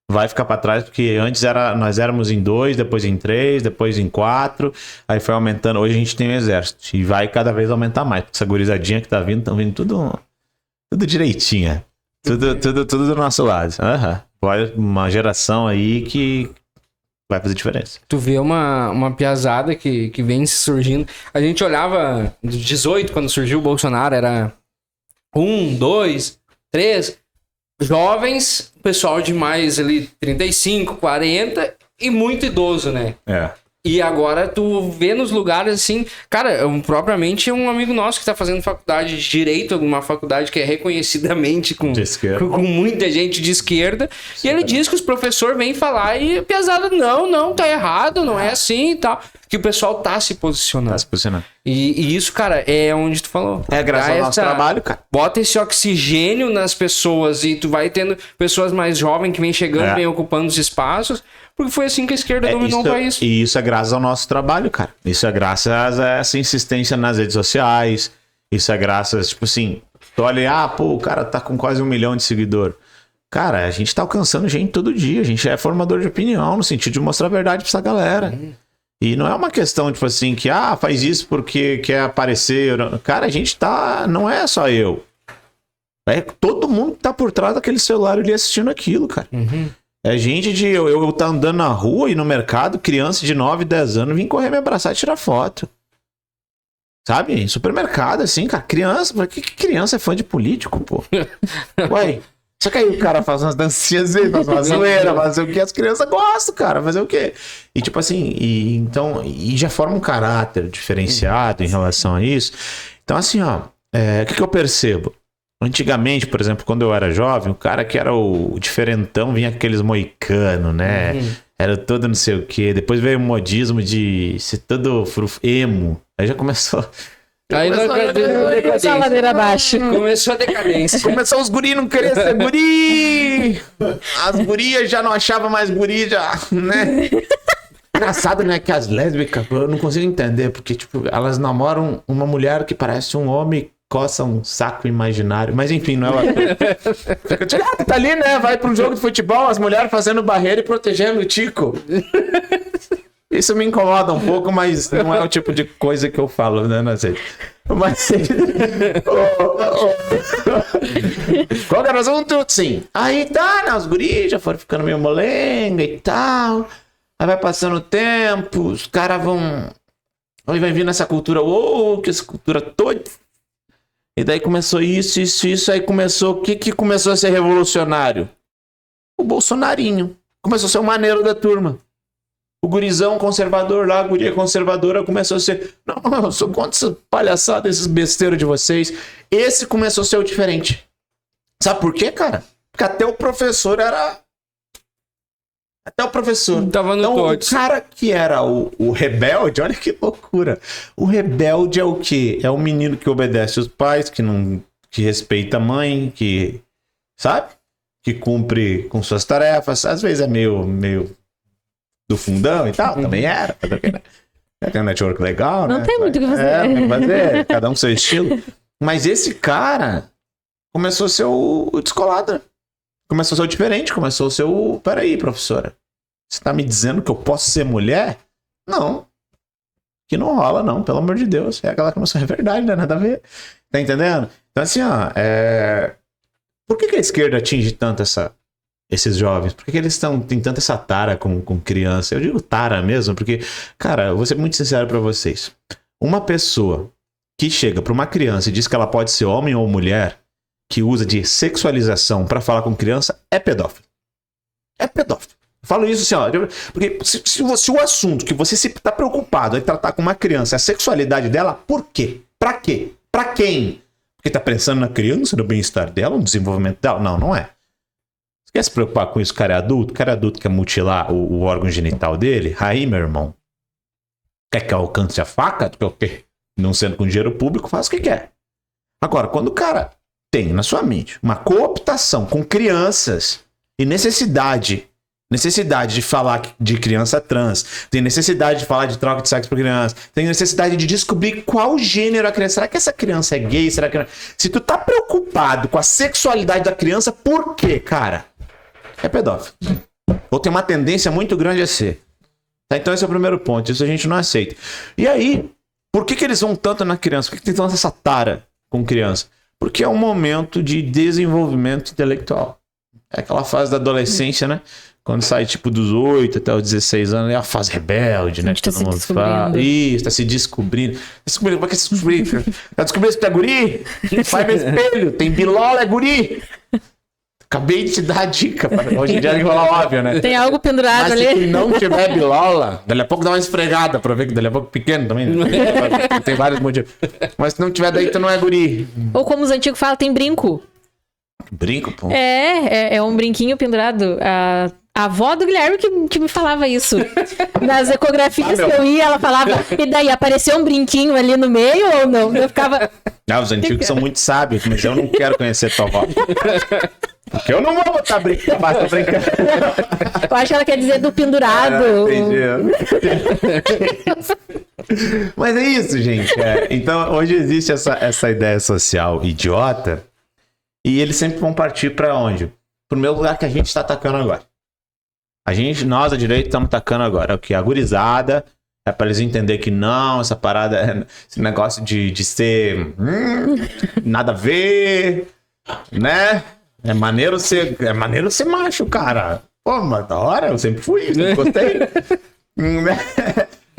Speaker 3: Vai ficar para trás porque antes nós éramos em 2, depois em 3, depois em 4, aí foi aumentando. Hoje a gente tem um exército e vai cada vez aumentar mais. Porque essa gurizadinha que tá vindo, estão vindo tudo direitinha. Tudo do nosso lado. Vai uma geração aí que vai fazer diferença.
Speaker 1: Tu vê uma piazada que vem surgindo. A gente olhava dos 18, quando surgiu o Bolsonaro, era 1, 2, 3 jovens, pessoal de mais ali 35, 40 e muito idoso, né? E agora tu vê nos lugares assim, cara, propriamente um amigo nosso que tá fazendo faculdade de Direito, uma faculdade que é reconhecidamente com muita gente de esquerda, e ele diz que os professores vêm falar e a piazada, não, tá errado, não é assim e tal. Que o pessoal tá se posicionando. E isso, cara, é onde tu falou.
Speaker 3: É graças ao nosso trabalho, cara.
Speaker 1: Bota esse oxigênio nas pessoas e tu vai tendo pessoas mais jovens que vêm chegando, vêm ocupando os espaços. Porque foi assim que a esquerda dominou o país.
Speaker 3: E isso é graças ao nosso trabalho, cara. Isso é graças a essa insistência nas redes sociais. Isso é graças, tipo assim, tu olha, o cara tá com quase 1 milhão de seguidor. Cara, a gente tá alcançando gente todo dia. A gente é formador de opinião, no sentido de mostrar a verdade pra essa galera. E não é uma questão, tipo assim, que, faz isso porque quer aparecer. Cara, a gente tá... Não é só eu. É todo mundo que tá por trás daquele celular ali assistindo aquilo, cara. É gente de... Eu tá andando na rua e no mercado, criança de 9, 10 anos, vim correr me abraçar e tirar foto. Sabe? Em supermercado, assim, cara. Criança... Por que criança é fã de político, pô? Ué... Só que aí o cara faz umas dancinhas aí, faz uma zoeira, fazer o que as crianças gostam, cara, fazer o quê? E tipo assim, então já forma um caráter diferenciado em relação a isso. Então assim, o que eu percebo? Antigamente, por exemplo, quando eu era jovem, o cara que era o diferentão vinha com aqueles moicanos, né? Era todo não sei o quê. Depois veio o modismo de ser todo emo. Aí já começou...
Speaker 1: Aí
Speaker 2: Começou a ladeira abaixo.
Speaker 1: Começou a decadência.
Speaker 3: Começou os guri não querer ser guri. As gurias já não achavam mais guri, já, né? Engraçado, né? Que as lésbicas, eu não consigo entender, porque, tipo, elas namoram uma mulher que parece um homem e coça um saco imaginário. Mas enfim, não é uma... Tá ali, né? Vai pra um jogo de futebol, as mulheres fazendo barreira e protegendo o tico. Isso me incomoda um pouco, mas não é o tipo de coisa que eu falo, né? Não sei. Mas... Qual era o assunto? Sim. Aí tá, né? Os guris já foram ficando meio molenga e tal. Aí vai passando o tempo, os caras vão... Aí vai vindo essa cultura, que essa cultura toda. E daí começou isso. Aí começou... O que começou a ser revolucionário? O Bolsonarinho. Começou a ser o maneiro da turma. O gurizão conservador lá, a guria conservadora começou a ser... Não, eu sou contra essa palhaçada, esses besteiros de vocês. Esse começou a ser o diferente. Sabe por quê, cara? Porque até o professor era... Até o professor.
Speaker 1: Tava no
Speaker 3: então,
Speaker 1: totes.
Speaker 3: O cara que era o rebelde, olha que loucura. O rebelde é o quê? É o menino que obedece os pais, que respeita a mãe, que... Sabe? Que cumpre com suas tarefas. Às vezes é meio do fundão e tal, também era. Tem um network legal,
Speaker 2: não
Speaker 3: né?
Speaker 2: Tem muito o que fazer.
Speaker 3: Tem que fazer, cada um seu estilo. Mas esse cara começou a ser o descolado. Começou a ser o diferente, começou a ser o... Peraí, professora. Você tá me dizendo que eu posso ser mulher? Não. Que não rola, não, pelo amor de Deus. É aquela que começou, é verdade, né? Nada a ver. Tá entendendo? Então, assim, por que a esquerda atinge tanto esses jovens? Por que eles têm tanta essa tara com criança? Eu digo tara mesmo, porque, cara, eu vou ser muito sincero pra vocês. Uma pessoa que chega pra uma criança e diz que ela pode ser homem ou mulher, que usa de sexualização pra falar com criança, é pedófilo. É pedófilo. Eu falo isso assim, ó, porque se o assunto que você se tá preocupado em tratar com uma criança, a sexualidade dela, por quê? Pra quê? Pra quem? Porque tá pensando na criança, no bem-estar dela, no desenvolvimento dela? Não, não é. Você quer se preocupar com isso? O cara é adulto? O cara é adulto quer mutilar o órgão genital dele? Aí, meu irmão, quer que alcance a faca? Porque não sendo com dinheiro público, faz o que quer. Agora, quando o cara tem na sua mente uma cooptação com crianças e necessidade de falar de criança trans, tem necessidade de falar de troca de sexo para criança, tem necessidade de descobrir qual gênero a criança, será que essa criança é gay, será que... Se tu tá preocupado com a sexualidade da criança, por quê, cara? É pedófilo. Ou tem uma tendência muito grande a ser. Tá? Então esse é o primeiro ponto, isso a gente não aceita. E aí, por que eles vão tanto na criança? Por que tem tanta essa tara com criança? Porque é um momento de desenvolvimento intelectual. É aquela fase da adolescência, né? Quando sai, tipo, dos 8 até os 16 anos, é a fase rebelde, né?
Speaker 2: A gente tá
Speaker 3: Todo
Speaker 2: se
Speaker 3: mundo
Speaker 2: descobrindo.
Speaker 3: fala. Isso, tá se descobrindo. Como é que se descobrir? Tá descobrindo se tu é guri? Vai no espelho, tem bilola, é guri. Acabei de te dar a dica. Hoje em dia tem que falar óbvio, né?
Speaker 2: Tem algo pendurado
Speaker 3: Mas se
Speaker 2: ali.
Speaker 3: tu não tiver bilola, dali a pouco dá uma esfregada pra ver que dali a pouco pequeno também. Né? Tem vários motivos. Mas se não tiver daí, tu não é guri.
Speaker 2: Ou como os antigos falam, tem brinco.
Speaker 3: Brinco, pô.
Speaker 2: É um brinquinho pendurado. A avó do Guilherme que me falava isso. Nas ecografias que eu ia, ela falava, e daí, apareceu um brinquinho ali no meio ou não? Eu ficava...
Speaker 3: Não, os antigos são muito sábios, mas eu não quero conhecer tua avó. Porque eu não vou botar brinco pra baixo, tô brincando.
Speaker 2: Eu acho que ela quer dizer do pendurado.
Speaker 3: Mas é isso, gente. Então, hoje existe essa ideia social idiota e eles sempre vão partir pra onde? Pro meu lugar que a gente tá atacando agora. Nós, a direita, estamos atacando agora. O que? A gurizada. É pra eles entenderem que não, essa parada, esse negócio de ser nada a ver, né? É maneiro ser macho, cara. Pô, mas da hora, eu sempre fui, sempre gostei.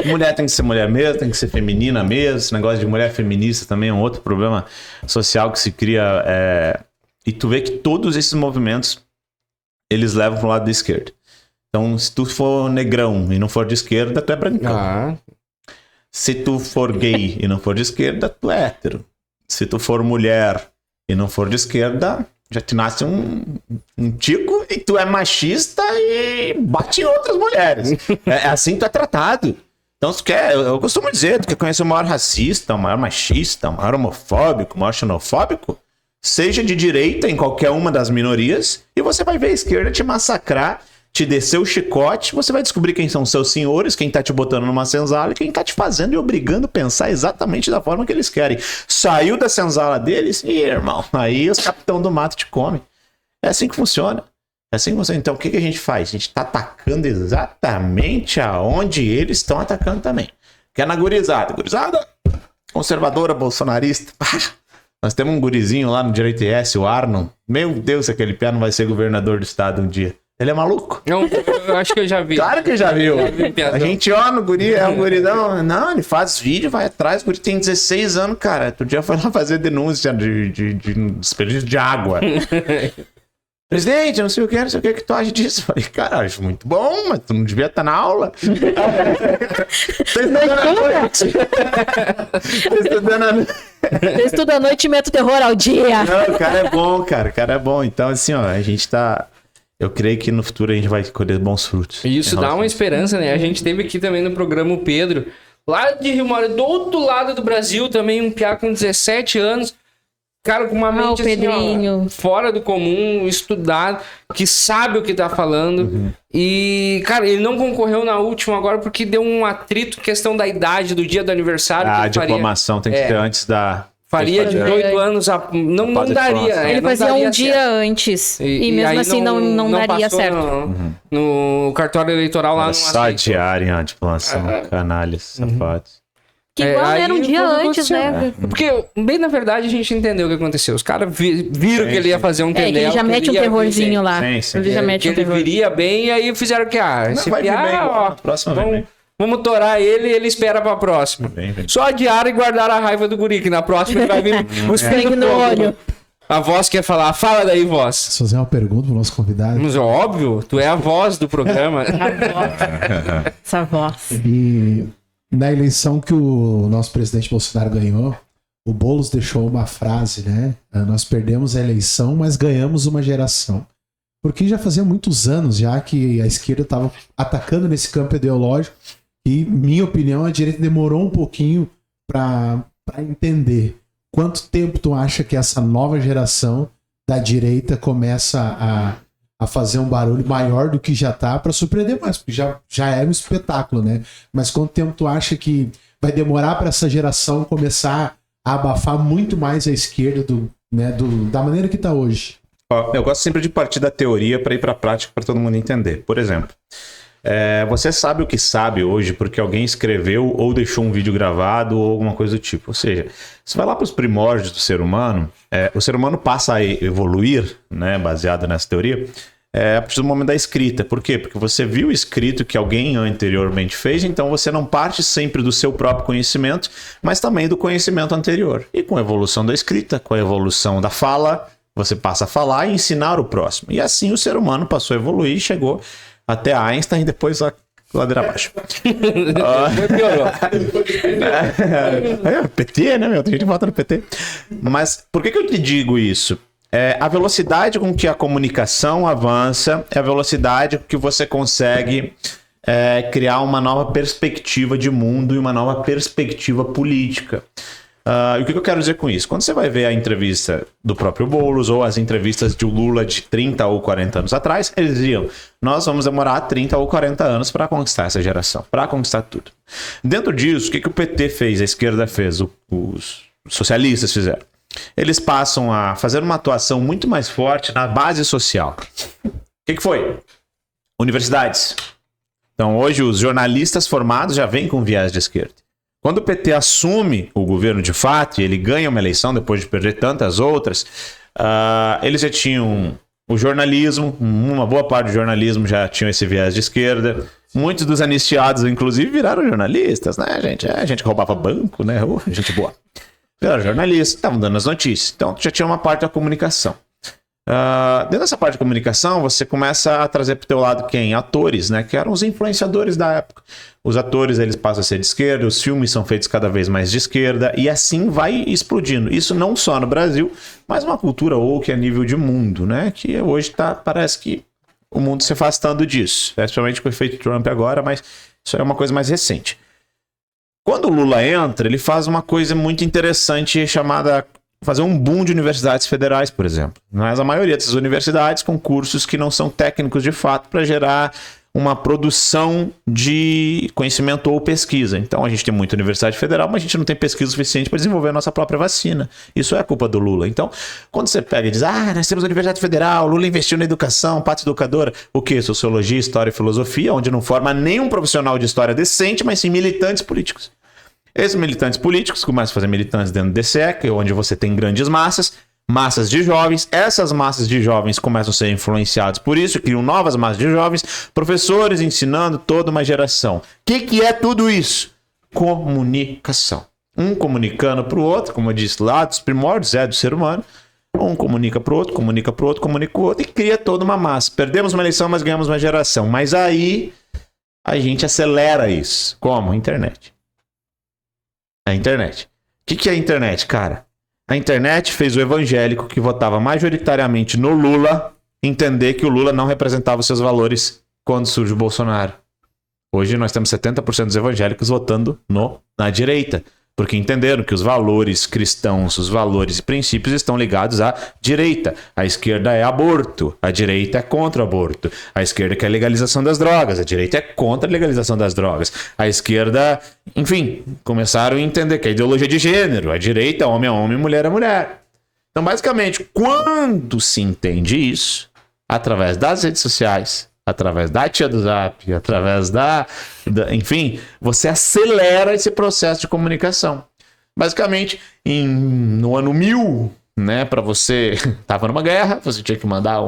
Speaker 3: Mulher tem que ser mulher mesmo, tem que ser feminina mesmo. Esse negócio de mulher feminista também é um outro problema social que se cria. E tu vê que todos esses movimentos, eles levam pro lado da esquerda. Então, se tu for negrão e não for de esquerda, tu é brancão. Se tu for gay e não for de esquerda, tu é hétero. Se tu for mulher e não for de esquerda, já te nasce um tico e tu é machista e bate em outras mulheres. É assim que tu é tratado. Então, se tu quer, eu costumo dizer, tu quer conhecer o maior racista, o maior machista, o maior homofóbico, o maior xenofóbico, seja de direita em qualquer uma das minorias e você vai ver a esquerda te massacrar, te descer o chicote, você vai descobrir quem são seus senhores, quem tá te botando numa senzala e quem tá te fazendo e obrigando a pensar exatamente da forma que eles querem. Saiu da senzala deles, e irmão, aí os capitão do mato te comem. É assim que funciona. Então o que a gente faz? A gente tá atacando exatamente aonde eles estão atacando também. Que é na gurizada. Gurizada conservadora, bolsonarista. Nós temos um gurizinho lá no Direito ES, o Arnon. Meu Deus, aquele piá não vai ser governador do estado um dia. Ele é maluco?
Speaker 1: Não, eu acho que eu já vi.
Speaker 3: Claro que já viu. A gente, no guri, é um guridão. Não, ele faz vídeo, vai atrás. O guri tem 16 anos, cara. Outro dia foi lá fazer denúncia de desperdício de água. Presidente, não sei o que tu acha disso? Eu falei, cara, acho muito bom, mas tu não devia estar na aula.
Speaker 2: Eu estudo à noite e meto terror ao dia.
Speaker 3: Não, o cara é bom, cara. O cara é bom. Então, assim, a gente tá... Eu creio que no futuro a gente vai colher bons frutos.
Speaker 1: E isso dá uma esperança, né? A gente teve aqui também no programa o Pedro, lá de Rio Maior, do outro lado do Brasil, também um piá com 17 anos, cara com uma mente assim, fora do comum, estudado, que sabe o que tá falando. Uhum. E, cara, ele não concorreu na última agora porque deu um atrito, questão da idade, do dia do aniversário.
Speaker 3: A diplomação tem que ser antes da...
Speaker 1: Faria 18 anos, não daria.
Speaker 2: Ele fazia um dia antes. E mesmo assim não daria certo.
Speaker 1: No cartório eleitoral lá não
Speaker 3: só adiarem a diplomação, canalhas, safados.
Speaker 2: Que igual era um dia antes, né?
Speaker 1: Porque, bem na verdade, a gente entendeu o que aconteceu. Os caras viram que ele ia fazer um tendel.
Speaker 2: Ele já mete um terrorzinho lá.
Speaker 1: Ele já mete um terror. Ele viria bem e aí fizeram o que? Esse piá, vamos torar ele e ele espera pra próxima. Bem. Só adiaram e guardaram a raiva do guri, que na próxima ele vai vir os sangue no olho. A voz quer falar. Fala daí, voz.
Speaker 4: Posso fazer uma pergunta pro nosso convidado?
Speaker 1: Mas óbvio, tu é a voz do programa.
Speaker 2: Essa voz.
Speaker 4: E na eleição que o nosso presidente Bolsonaro ganhou, o Boulos deixou uma frase, né? Nós perdemos a eleição, mas ganhamos uma geração. Porque já fazia muitos anos já que a esquerda estava atacando nesse campo ideológico. E, minha opinião, a direita demorou um pouquinho para entender. Quanto tempo tu acha que essa nova geração da direita começa a fazer um barulho maior do que já tá, para surpreender mais? Porque já é um espetáculo, né? Mas quanto tempo tu acha que vai demorar para essa geração começar a abafar muito mais a esquerda da maneira que tá hoje?
Speaker 3: Eu gosto sempre de partir da teoria para ir para a prática para todo mundo entender. Por exemplo, Você sabe o que sabe hoje porque alguém escreveu ou deixou um vídeo gravado ou alguma coisa do tipo. Ou seja, você vai lá para os primórdios do ser humano, o ser humano passa a evoluir, né, baseado nessa teoria, a partir do momento da escrita. Por quê? Porque você viu escrito que alguém anteriormente fez, então você não parte sempre do seu próprio conhecimento, mas também do conhecimento anterior. E com a evolução da escrita, com a evolução da fala, você passa a falar e ensinar o próximo. E assim o ser humano passou a evoluir e chegou até Einstein e depois a ladeira abaixo. PT, né, meu? Tem gente que vota no PT. Mas por que eu te digo isso? A velocidade com que a comunicação avança é a velocidade com que você consegue criar uma nova perspectiva de mundo e uma nova perspectiva política. E o que eu quero dizer com isso? Quando você vai ver a entrevista do próprio Boulos ou as entrevistas de Lula de 30 ou 40 anos atrás, eles diziam, nós vamos demorar 30 ou 40 anos para conquistar essa geração, para conquistar tudo. Dentro disso, o que o PT fez, a esquerda fez, os socialistas fizeram? Eles passam a fazer uma atuação muito mais forte na base social. O que foi? Universidades. Então hoje os jornalistas formados já vêm com viés de esquerda. Quando o PT assume o governo de fato e ele ganha uma eleição depois de perder tantas outras, eles já tinham o jornalismo, uma boa parte do jornalismo já tinha esse viés de esquerda. Muitos dos anistiados, inclusive, viraram jornalistas, né, gente? A gente roubava banco, né? Gente boa. Viraram jornalistas, estavam dando as notícias. Então já tinha uma parte da comunicação. Dentro dessa parte de comunicação, você começa a trazer para o teu lado quem? Atores, né? Que eram os influenciadores da época. Os atores, eles passam a ser de esquerda, os filmes são feitos cada vez mais de esquerda, e assim vai explodindo. Isso não só no Brasil, mas uma cultura woke a nível de mundo, né? Que hoje parece que o mundo se afastando disso. Principalmente com o efeito Trump agora, mas isso é uma coisa mais recente. Quando o Lula entra, ele faz uma coisa muito interessante chamada fazer um boom de universidades federais, por exemplo. Mas a maioria dessas universidades com cursos que não são técnicos de fato para gerar uma produção de conhecimento ou pesquisa. Então a gente tem muita universidade federal, mas a gente não tem pesquisa suficiente para desenvolver a nossa própria vacina. Isso é culpa do Lula. Então, quando você pega e diz, nós temos a Universidade Federal, Lula investiu na educação, pátria educadora, o quê? Sociologia, história e filosofia, onde não forma nenhum profissional de história decente, mas sim militantes políticos. Esses militantes políticos começam a fazer militantes dentro do DCE, onde você tem grandes massas de jovens. Essas massas de jovens começam a ser influenciados por isso, criam novas massas de jovens, professores ensinando toda uma geração. O que é tudo isso? Comunicação. Um comunicando para o outro, como eu disse lá, dos primórdios do ser humano. Um comunica para o outro, comunica para o outro, comunica com o outro e cria toda uma massa. Perdemos uma eleição, mas ganhamos uma geração. Mas aí a gente acelera isso. Como? Internet. A internet. O que é a internet, cara? A internet fez o evangélico que votava majoritariamente no Lula entender que o Lula não representava os seus valores quando surge o Bolsonaro. Hoje nós temos 70% dos evangélicos votando na direita, porque entenderam que os valores cristãos, os valores e princípios estão ligados à direita. A esquerda é aborto, a direita é contra o aborto. A esquerda quer legalização das drogas, a direita é contra a legalização das drogas. A esquerda, enfim, começaram a entender que a ideologia de gênero, a direita, homem é homem, mulher é mulher. Então, basicamente, quando se entende isso, através das redes sociais, através da tia do Zap, através enfim, você acelera esse processo de comunicação. Basicamente, no ano 1000, né, para você, tava numa guerra, você tinha que mandar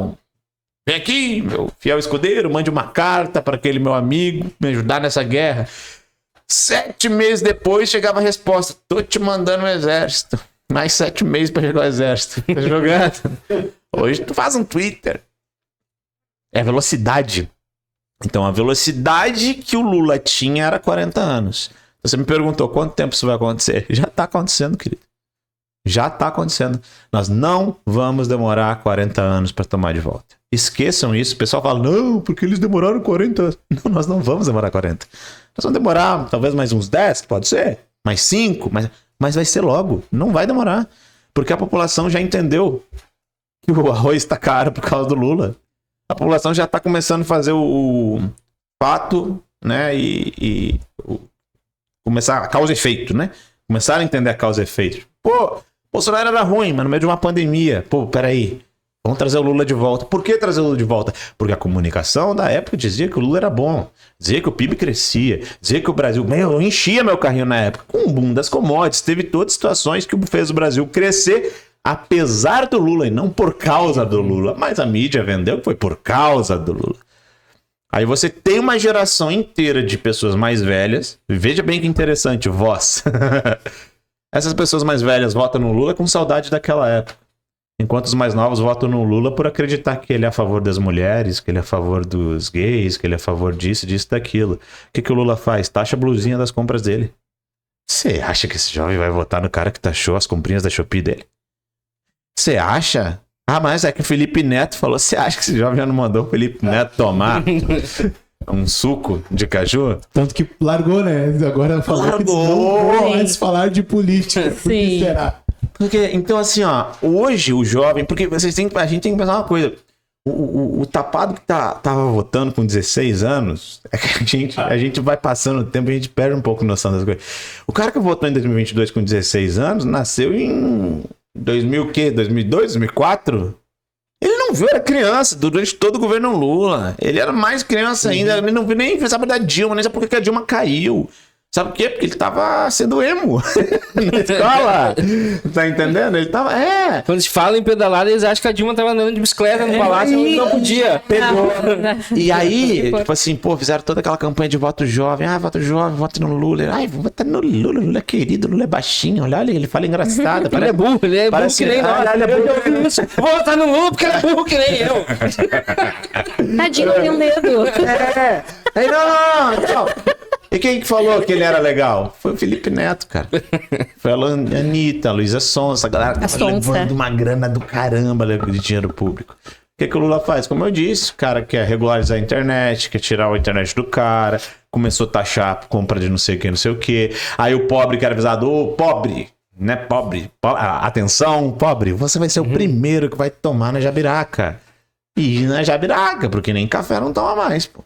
Speaker 3: vem aqui, meu fiel escudeiro, mande uma carta para aquele meu amigo me ajudar nessa guerra. 7 meses depois chegava a resposta, tô te mandando um exército. Mais 7 meses para chegar ao exército. Tá jogando? Hoje tu faz um Twitter. É velocidade. Então, a velocidade que o Lula tinha era 40 anos. Você me perguntou quanto tempo isso vai acontecer? Já está acontecendo, querido. Já está acontecendo. Nós não vamos demorar 40 anos para tomar de volta. Esqueçam isso. O pessoal fala, não, porque eles demoraram 40 anos. Não, nós não vamos demorar 40. Nós vamos demorar talvez mais uns 10, pode ser. Mais 5, mas vai ser logo. Não vai demorar. Porque a população já entendeu que o arroz está caro por causa do Lula. A população já está começando a fazer o fato, né, começar a causa e efeito, né? Começaram a entender a causa e efeito. Pô, Bolsonaro era ruim, mas no meio de uma pandemia. Pô, peraí. Vamos trazer o Lula de volta. Por que trazer o Lula de volta? Porque a comunicação da época dizia que o Lula era bom. Dizia que o PIB crescia. Dizia que o Brasil... eu enchia meu carrinho na época. Com o boom das commodities. Teve todas as situações que fez o Brasil crescer, apesar do Lula e não por causa do Lula. Mas a mídia vendeu que foi por causa do Lula. Aí você tem uma geração inteira de pessoas mais velhas. Veja bem que interessante, vós. Essas pessoas mais velhas votam no Lula com saudade daquela época. Enquanto os mais novos votam no Lula por acreditar que ele é a favor das mulheres, que ele é a favor dos gays, que ele é a favor disso, daquilo. O que o Lula faz? Taxa a blusinha das compras dele. Você acha que esse jovem vai votar no cara que taxou as comprinhas da Shopee dele? Você acha? Ah, mas é que o Felipe Neto falou. Você acha que esse jovem já não mandou o Felipe Neto tomar um suco de caju?
Speaker 4: Tanto que largou, né? Agora falou que não vou mais falar de política. Por que será?
Speaker 3: Porque, então, assim, ó, hoje o jovem... Porque a gente tem que pensar uma coisa. O tapado que tava votando com 16 anos, é que a gente vai passando o tempo e a gente perde um pouco a noção das coisas. O cara que votou em 2022 com 16 anos nasceu em 2000 o quê? 2002, 2004? Ele não viu, era criança, durante todo o governo Lula. Ele era mais criança ainda, ele não viu nem saber da Dilma, nem sabe por que a Dilma caiu. Sabe por quê? Porque ele tava sendo emo na escola. Tá entendendo? Ele tava...
Speaker 1: Quando se fala em pedalada, eles acham que a Dilma tava andando de bicicleta no palácio e não podia.
Speaker 3: Pegou. E aí, tipo assim, fizeram toda aquela campanha de voto jovem. Ah, voto jovem, voto no Lula. Ai, vou votar no Lula. Lula é querido, Lula é baixinho. Olha, ele fala engraçado.
Speaker 1: Ele é burro, ele é burro que nem nós.
Speaker 3: Ele é burro.
Speaker 1: Vou votar no Lula porque ele é burro que nem eu.
Speaker 2: Tadinho, tem medo.
Speaker 3: Aí, não. E quem que falou que ele era legal? Foi o Felipe Neto, cara. Foi a Anitta, a Luísa Sonza, a galera tava levando uma grana do caramba de dinheiro público. O que o Lula faz? Como eu disse, o cara quer regularizar a internet, quer tirar a internet do cara, começou a taxar a compra de não sei o que, não sei o que. Aí o pobre quer avisar, pobre, né, pobre, atenção, pobre, você vai ser o primeiro que vai tomar na Jabiraca. E na Jabiraca, porque nem café não toma mais, pô.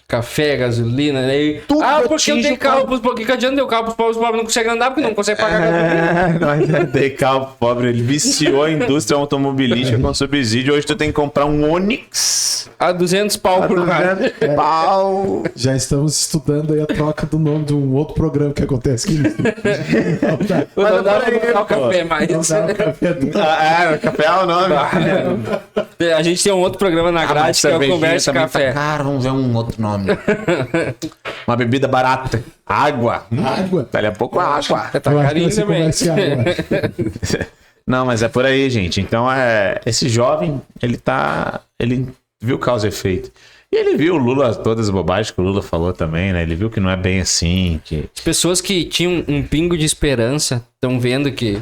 Speaker 1: Café, gasolina, aí... porque eu dei carro pros pobres. Que adianta ter o carro pros pobres? Os pobres não conseguem andar porque não conseguem pagar gasolina.
Speaker 3: Dei carro pro pobre. Ele viciou a indústria automobilística com subsídio. Hoje tu tem que comprar um Onix
Speaker 1: a 200 pau por cara.
Speaker 3: Pau.
Speaker 4: Já estamos estudando aí a troca do nome de um outro programa que acontece aqui.
Speaker 1: Não dá pra botar o café mais.
Speaker 3: O café é o nome.
Speaker 1: A gente tem um outro programa na grade que é o Conversa e Café.
Speaker 3: Cara, vamos ver um outro nome. Uma bebida barata. Água. Daqui a pouco água.
Speaker 1: Tá carinho também.
Speaker 3: Não, mas é por aí, gente. Então, esse jovem, ele viu causa e efeito. E ele viu o Lula, todas as bobagens que o Lula falou também, né? Ele viu que não é bem assim.
Speaker 1: As pessoas que tinham um pingo de esperança estão vendo que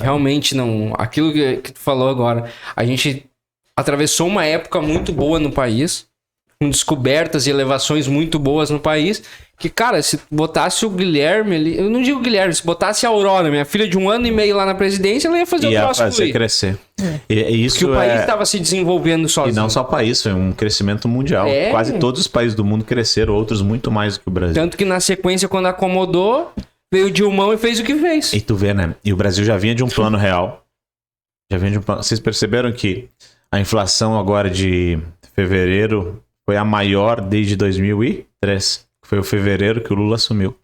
Speaker 1: realmente não... Aquilo que tu falou agora, a gente atravessou uma época muito boa no país, com descobertas e elevações muito boas no país, que, cara, se botasse o Guilherme ali... Eu não digo Guilherme, se botasse a Aurora, minha filha de 1 ano e meio lá na presidência, ela ia fazer o troço
Speaker 3: fazer crescer. Isso
Speaker 1: porque o país estava se desenvolvendo sozinho.
Speaker 3: E não só o país, foi um crescimento mundial. Quase todos os países do mundo cresceram, outros muito mais do que o Brasil.
Speaker 1: Tanto que na sequência, quando acomodou, veio o Dilmão e fez o que fez.
Speaker 3: E tu vê, né? E o Brasil já vinha de um plano real. Vocês perceberam que a inflação agora de fevereiro foi a maior desde 2003. Foi o fevereiro que o Lula assumiu.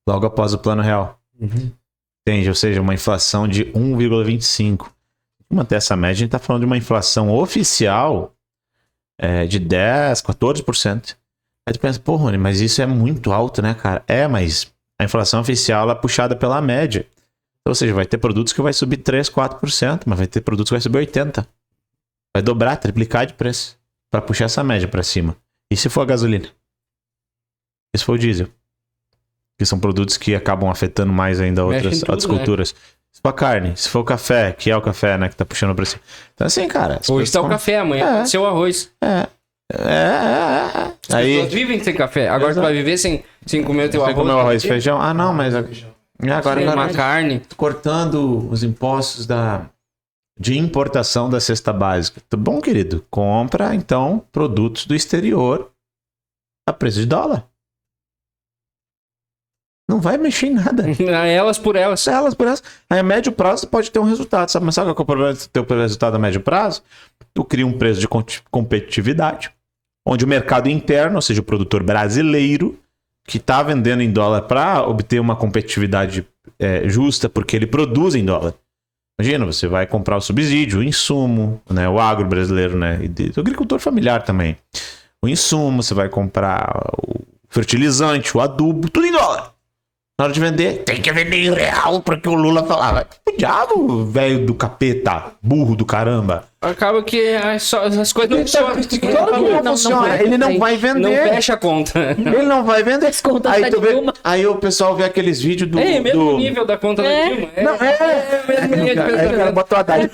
Speaker 3: Logo após o plano real. Entende? Ou seja, uma inflação de 1,25. Manter essa média, a gente tá falando de uma inflação oficial de 10%, 14%. Aí tu pensa, pô, Rony, mas isso é muito alto, né, cara? Mas a inflação oficial ela é puxada pela média. Ou seja, vai ter produtos que vai subir 3%, 4%, mas vai ter produtos que vai subir 80%. Vai dobrar, triplicar de preço. Pra puxar essa média pra cima. E se for a gasolina? E se for o diesel? Que são produtos que acabam afetando mais ainda outras culturas. Né? Se for a carne, se for o café, que é o café, né, que tá puxando pra cima. Então assim, cara...
Speaker 1: Hoje tá o café, amanhã pode ser o arroz. As pessoas vivem sem café. Agora tu vai viver sem comer o teu arroz.
Speaker 3: Sem comer o arroz e feijão? Ah, não, mas... Agora
Speaker 1: uma carne.
Speaker 3: Cortando os impostos de importação da cesta básica. Tá bom, querido? Compra, então, produtos do exterior a preço de dólar. Não vai mexer em nada.
Speaker 1: Elas por elas.
Speaker 3: Elas por elas. Aí a médio prazo tu pode ter um resultado, sabe? Mas sabe qual que é o problema de ter o resultado a médio prazo? Tu cria um preço de competitividade, onde o mercado interno, ou seja, o produtor brasileiro, que está vendendo em dólar para obter uma competitividade justa, porque ele produz em dólar. Imagina, você vai comprar o subsídio, o insumo, né? O agro brasileiro, né? E o agricultor familiar também. O insumo, você vai comprar o fertilizante, o adubo, tudo em dólar. Na hora de vender, tem que vender em real, porque o Lula falava. O diabo, velho do capeta, burro do caramba.
Speaker 1: Acaba que as coisas não funcionam.
Speaker 3: Não funciona. Ele não vai vender.
Speaker 1: Não fecha a conta.
Speaker 3: Ele não vai vender. Aí, tu vê, aí o pessoal vê aqueles vídeos do...
Speaker 1: mesmo nível da conta da Dilma.
Speaker 3: Não,
Speaker 1: mesmo nível de
Speaker 3: Aí o cara botou a Haddad.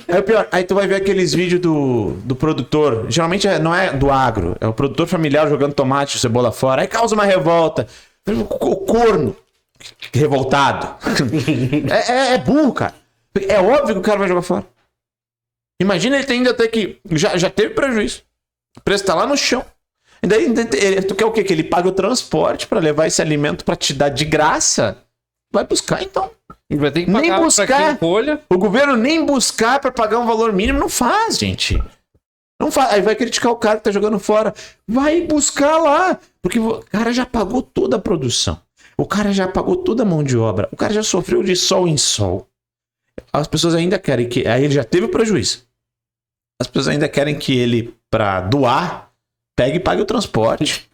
Speaker 3: Aí o pior, aí tu vai ver aqueles vídeos do produtor. Geralmente não é do agro. É o produtor familiar jogando tomate, cebola fora. Aí causa uma revolta. O corno revoltado. É burro, cara. É óbvio que o cara vai jogar fora. Imagina ele ainda ter que... Já teve prejuízo. O preço tá lá no chão. E daí tu quer o quê? Que ele pague o transporte pra levar esse alimento pra te dar de graça? Vai buscar, então.
Speaker 1: Vai ter que pagar
Speaker 3: nem buscar.
Speaker 1: Pra quem folha.
Speaker 3: O governo nem buscar pra pagar um valor mínimo. Não faz, gente. Não faz. Aí vai criticar o cara que tá jogando fora. Vai buscar lá. Porque o cara já pagou toda a produção. O cara já pagou toda a mão de obra. O cara já sofreu de sol em sol. As pessoas ainda querem que... Aí ele já teve o prejuízo. As pessoas ainda querem que ele, pra doar, pegue e pague o transporte.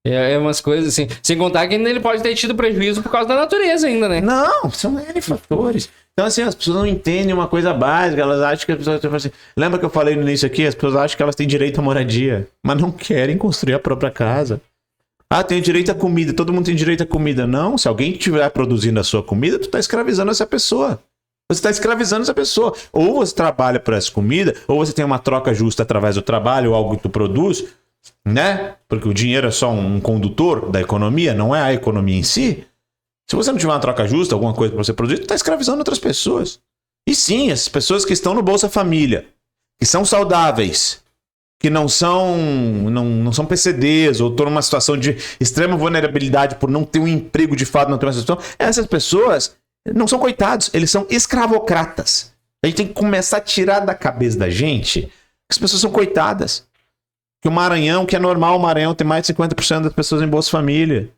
Speaker 1: É umas coisas assim. Sem contar que ele pode ter tido prejuízo por causa da natureza ainda, né?
Speaker 3: Não, são N fatores. Então, assim, as pessoas não entendem uma coisa básica. Elas acham que as pessoas... Assim, lembra que eu falei no início aqui? As pessoas acham que elas têm direito à moradia, mas não querem construir a própria casa. Ah, tem direito à comida. Todo mundo tem direito à comida. Não, se alguém estiver produzindo a sua comida, tu está escravizando essa pessoa. Você está escravizando essa pessoa. Ou você trabalha por essa comida, ou você tem uma troca justa através do trabalho, ou algo que tu produz, né? Porque o dinheiro é só um condutor da economia, não é a economia em si. Se você não tiver uma troca justa, alguma coisa para você produzir, tu está escravizando outras pessoas. E sim, as pessoas que estão no Bolsa Família, que são saudáveis, que não são PCDs, ou estão numa situação de extrema vulnerabilidade por não ter um emprego de fato, não ter uma situação, essas pessoas não são coitados, eles são escravocratas. A gente tem que começar a tirar da cabeça da gente que as pessoas são coitadas. Que o Maranhão, que é normal, o Maranhão tem mais de 50% das pessoas em Bolsa Família.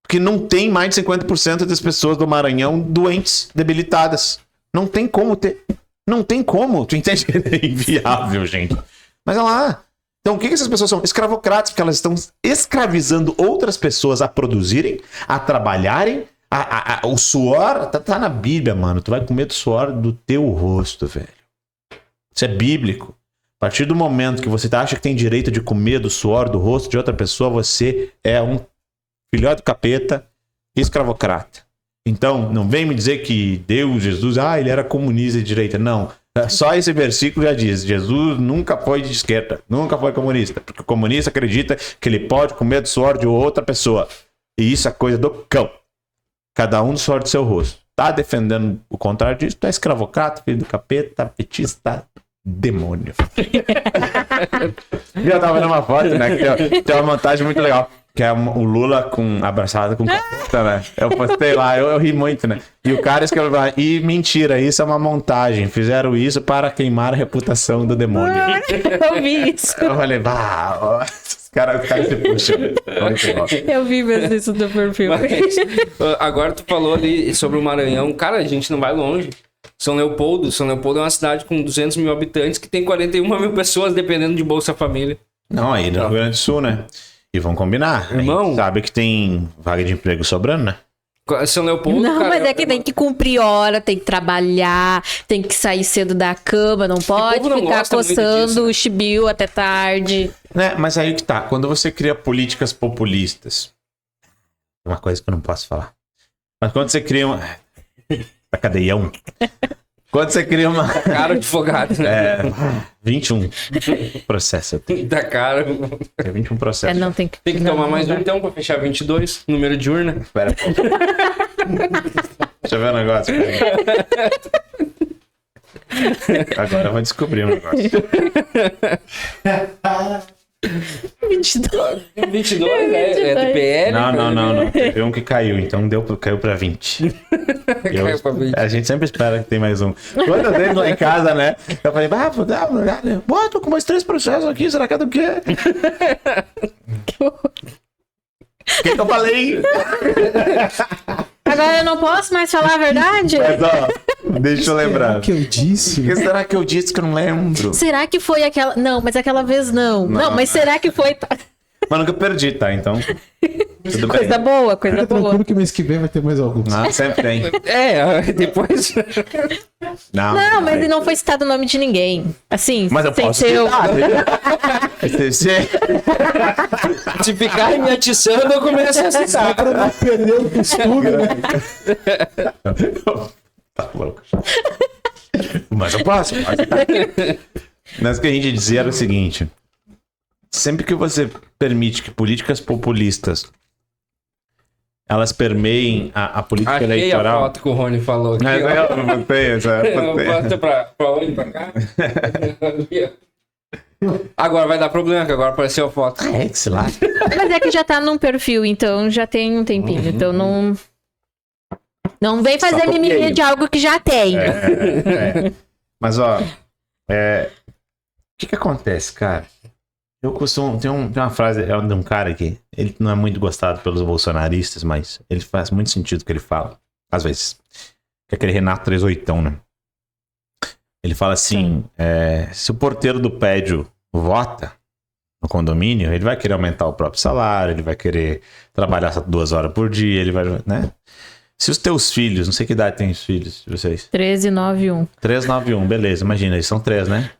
Speaker 3: Que não tem mais de 50% das pessoas do Maranhão doentes, debilitadas. Não tem como ter. Não tem como. Tu entende? É inviável, gente. Mas olha lá. Então o que essas pessoas são? Escravocratas, porque elas estão escravizando outras pessoas a produzirem, a trabalharem. O suor tá na Bíblia, mano. Tu vai comer do suor do teu rosto, velho. Isso é bíblico. A partir do momento que você acha que tem direito de comer do suor do rosto de outra pessoa, você é um filhote do capeta, escravocrata. Então, não vem me dizer que Deus, Jesus, ele era comunista de direita. Não. Só esse versículo já diz: Jesus nunca foi de esquerda, nunca foi comunista. Porque o comunista acredita que ele pode comer do suor de outra pessoa. E isso é coisa do cão. Cada um do suor do seu rosto. Tá defendendo o contrário disso, tu é escravocrata, filho do capeta, petista, demônio. Eu tava vendo uma foto, né? Que tem uma montagem muito legal. Que é o Lula abraçado com capeta, né? Eu postei lá, eu ri muito, né? E o cara escreveu lá, e mentira, isso é uma montagem. Fizeram isso para queimar a reputação do demônio.
Speaker 2: Eu vi isso.
Speaker 3: Eu falei, os caras se puxam.
Speaker 2: Eu vi mesmo isso do perfil.
Speaker 1: Mas, agora tu falou ali sobre o Maranhão. Cara, a gente não vai longe. São Leopoldo é uma cidade com 200 mil habitantes que tem 41 mil pessoas dependendo de Bolsa Família.
Speaker 3: Não, aí no Rio Grande do Sul, né? E vão combinar.
Speaker 1: Irmão,
Speaker 3: sabe que tem vaga de emprego sobrando, né?
Speaker 1: São Leopoldo,
Speaker 2: não,
Speaker 1: cara,
Speaker 2: mas é que tem que cumprir hora, tem que trabalhar, tem que sair cedo da cama, não pode
Speaker 1: não
Speaker 2: ficar
Speaker 1: gosta muito
Speaker 2: coçando
Speaker 1: disso,
Speaker 2: o chibio até tarde.
Speaker 3: Né? Mas aí que tá. Quando você cria políticas populistas, uma coisa que eu não posso falar. Mas quando você cria uma... Tá cadeião. Quando você cria uma...
Speaker 1: Cara de folgado, né?
Speaker 3: 21 processo.
Speaker 1: Da cara.
Speaker 3: É 21 processos.
Speaker 2: Não,
Speaker 1: tem que tomar mais um então pra fechar 22, número de urna.
Speaker 3: Espera. Deixa eu ver um negócio. Agora eu vou descobrir um negócio.
Speaker 2: 22.
Speaker 1: 22, é do PL.
Speaker 3: Não. Teve um que caiu, então caiu pra 20.
Speaker 1: Caiu pra 20.
Speaker 3: A gente sempre espera que tem mais um. Quantas vezes lá em casa, né? Eu falei, tô com mais 3 processos aqui, será que é do quê? O que eu falei?
Speaker 2: Agora eu não posso mais falar a verdade?
Speaker 3: Mas ó, deixa eu lembrar.
Speaker 4: O que eu disse?
Speaker 3: O que será que eu disse que eu não lembro?
Speaker 2: Será que foi aquela... Não, mas aquela vez não. Não, mas será que foi...
Speaker 3: Mas nunca perdi, tá? Então, tudo bem.
Speaker 2: Coisa boa, coisa
Speaker 4: Fica
Speaker 2: boa.
Speaker 4: tranquilo que mês que vem vai ter mais alguns.
Speaker 3: Não, sempre tem.
Speaker 1: Depois.
Speaker 2: Não, mas não foi citado o nome de ninguém. Assim,
Speaker 3: Mas eu
Speaker 2: sem
Speaker 3: posso
Speaker 2: ser o-
Speaker 3: citar.
Speaker 1: Se ficar me atiçando, eu começo a citar.
Speaker 4: Pra não perder o costume, né?
Speaker 3: Tá louco. Mas eu posso citar. Mas o que a gente dizia era o seguinte. Sempre que você permite que políticas populistas elas permeiem a política
Speaker 1: Achei a
Speaker 3: eleitoral.
Speaker 1: foto que o Rony falou aqui.
Speaker 3: Mas
Speaker 1: ó.
Speaker 3: eu não botei essa.
Speaker 1: Eu boto pra onde? Pra cá? Agora vai dar problema, que agora apareceu a foto.
Speaker 3: É, que se lá.
Speaker 2: Mas é que já tá num perfil, então já tem um tempinho. Então não... Não vem fazer
Speaker 3: copiei.
Speaker 2: mimimi de algo que já tem.
Speaker 3: Mas, ó, o que acontece, cara? Eu costumo. Tem uma frase de um cara que ele não é muito gostado pelos bolsonaristas, mas ele faz muito sentido o que ele fala. Às vezes. Que é aquele Renato 38, né? Ele fala assim: se o porteiro do prédio vota no condomínio, ele vai querer aumentar o próprio salário, ele vai querer trabalhar só 2 horas por dia, ele vai, né? Se os teus filhos, não sei que idade tem os filhos de vocês.
Speaker 2: 1391.
Speaker 3: 391, beleza. Imagina, eles são 3, né?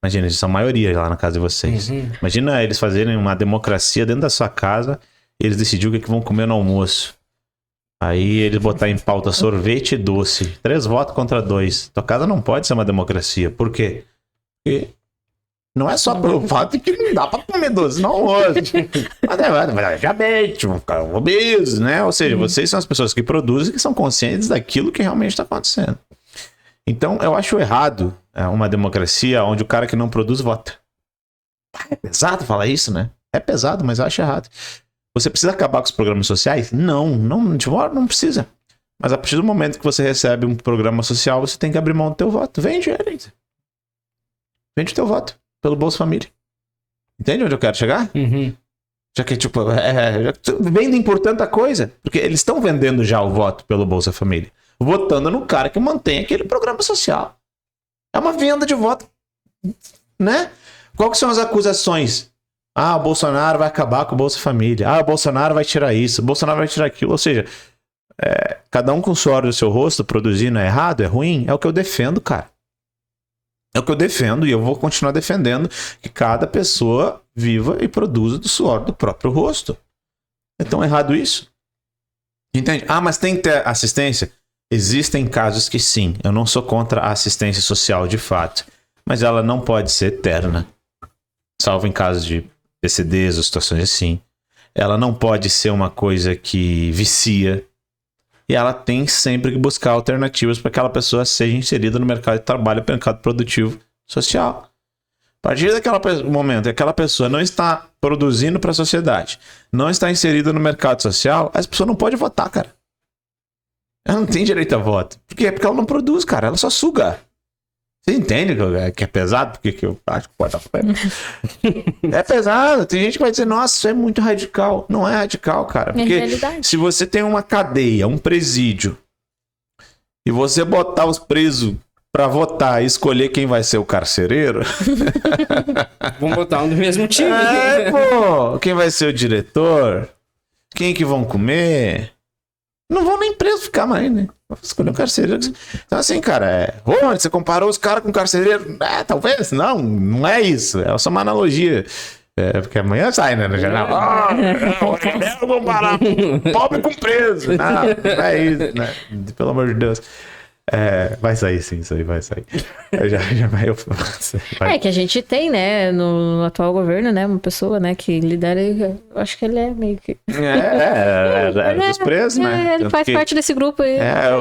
Speaker 3: Imagina, eles são maioria lá na casa de vocês. Imagina eles fazerem uma democracia dentro da sua casa e eles decidirem o que vão comer no almoço. Aí eles botar em pauta sorvete e doce. 3 votos contra 2. Tua casa não pode ser uma democracia. Por quê? Porque não é só pelo fato de que não dá pra comer doce no almoço. Mas vai dar diabetes, vão ficar obesos, né? Ou seja, vocês são as pessoas que produzem, que são conscientes daquilo que realmente está acontecendo. Então, eu acho errado uma democracia onde o cara que não produz vota. É pesado falar isso, né? É pesado, mas eu acho errado. Você precisa acabar com os programas sociais? Não precisa. Mas a partir do momento que você recebe um programa social, você tem que abrir mão do teu voto. Vende ele. Vende o teu voto pelo Bolsa Família. Entende onde eu quero chegar? Já que, tipo, vendem por tanta coisa. Porque eles estão vendendo já o voto pelo Bolsa Família. Votando no cara que mantém aquele programa social. É uma venda de voto. Né? Qual que são as acusações? Ah, o Bolsonaro vai acabar com o Bolsa Família. Ah, o Bolsonaro vai tirar isso. O Bolsonaro vai tirar aquilo. Ou seja, cada um com o suor do seu rosto produzindo é errado, é ruim. É o que eu defendo, cara. É o que eu defendo e eu vou continuar defendendo que cada pessoa viva e produza do suor do próprio rosto. É tão errado isso? Entende? Ah, mas tem que ter assistência? Existem casos que sim. Eu não sou contra a assistência social de fato. Mas ela não pode ser eterna. Salvo em casos de PCDs ou situações assim. Ela não pode ser uma coisa que vicia. E ela tem sempre que buscar alternativas para que aquela pessoa seja inserida no mercado de trabalho, no mercado produtivo social. A partir daquele momento que aquela pessoa não está produzindo para a sociedade, não está inserida no mercado social, essa pessoa não pode votar, cara. Ela não tem direito a voto. Por quê? Porque ela não produz, cara. Ela só suga. Você entende que é pesado? Porque que eu acho que pode é pesado. Tem gente que vai dizer, nossa, isso é muito radical. Não é radical, cara. Porque se você tem uma cadeia, um presídio, e você botar os presos pra votar e escolher quem vai ser o carcereiro...
Speaker 1: Vamos botar um do mesmo time.
Speaker 3: Pô! Quem vai ser o diretor? Quem que vão comer? Não vão nem preso ficar mais, né? Vou escolher um carcereiro. Então, assim, cara, você comparou os caras com carcereiro? Talvez. Não é isso. É só uma analogia. Porque amanhã sai, né, no jornal. Eu vou comparar pobre com preso. Não é isso, né? Pelo amor de Deus. Vai sair sim, isso aí vai sair.
Speaker 2: É que a gente tem, né, no atual governo, né, uma pessoa, né, que lidera, eu acho que ele é meio que...
Speaker 3: Dos presos, né?
Speaker 2: Ele
Speaker 3: Tanto
Speaker 2: faz
Speaker 3: que-
Speaker 2: parte desse grupo aí.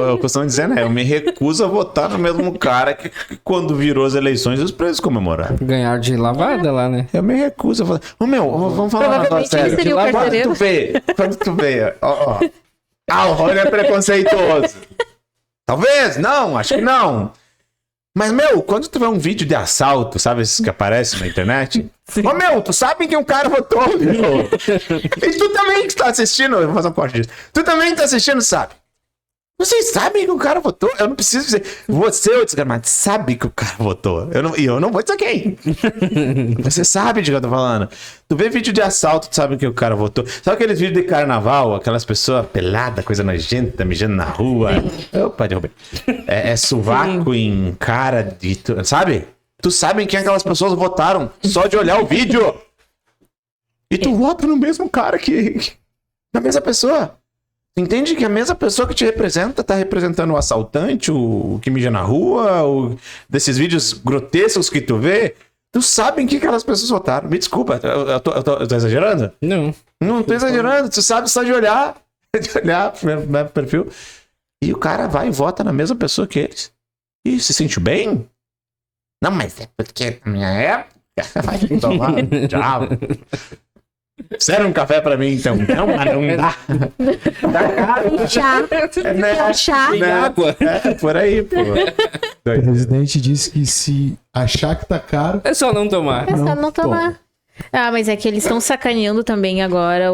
Speaker 3: eu costumo dizer, né? Eu me recuso a votar no mesmo cara que quando virou as eleições os presos comemoraram.
Speaker 1: Ganhar de lavada lá, né?
Speaker 3: Eu me recuso a votar. Ô, meu, vamos falar um negócio
Speaker 2: Provavelmente ele
Speaker 3: sério.
Speaker 2: seria o
Speaker 3: Quando
Speaker 2: carcereiro.
Speaker 3: quando tu vê, ó. O Rony é preconceituoso. Talvez, não, acho que não. Mas, meu, quando tu vê um vídeo de assalto, sabe esses que aparecem na internet? Ô, meu, tu sabe que um cara votou, meu. E tu também que tá assistindo, eu vou fazer um corte disso. Tu também tá assistindo, sabe? Vocês sabem que o cara votou? Eu não preciso dizer. Você, ô desgramado, sabe que o cara votou. Eu não vou dizer quem. Você sabe de que eu tô falando. Tu vê vídeo de assalto, tu sabe que o cara votou. Sabe aqueles vídeos de carnaval, aquelas pessoas peladas, coisa nojenta, mijando na rua? Opa, derrubei. É sovaco em cara de... Sabe? Tu sabe quem aquelas pessoas votaram só de olhar o vídeo. E tu vota no mesmo cara na mesma pessoa. Entende que a mesma pessoa que te representa tá representando o assaltante, o que mija na rua, desses vídeos grotescos que tu vê. Tu sabe em que aquelas pessoas votaram. Me desculpa, eu tô exagerando?
Speaker 1: Não.
Speaker 3: Não tô exagerando, tu sabe só de olhar. De olhar pro meu perfil. E o cara vai e vota na mesma pessoa que eles. E se sentiu bem? Não, mas é porque na minha época... Vai tomar, diabo. Sério um café pra mim, então? Não, mas não dá. Tá caro.
Speaker 2: Chá.
Speaker 3: Né?
Speaker 2: Chá.
Speaker 1: Tem água.
Speaker 3: Por aí, pô.
Speaker 4: O presidente disse que se achar que tá caro,
Speaker 1: É só não tomar.
Speaker 2: É só
Speaker 4: Não
Speaker 2: não tomar. Ah, mas é que eles estão sacaneando também agora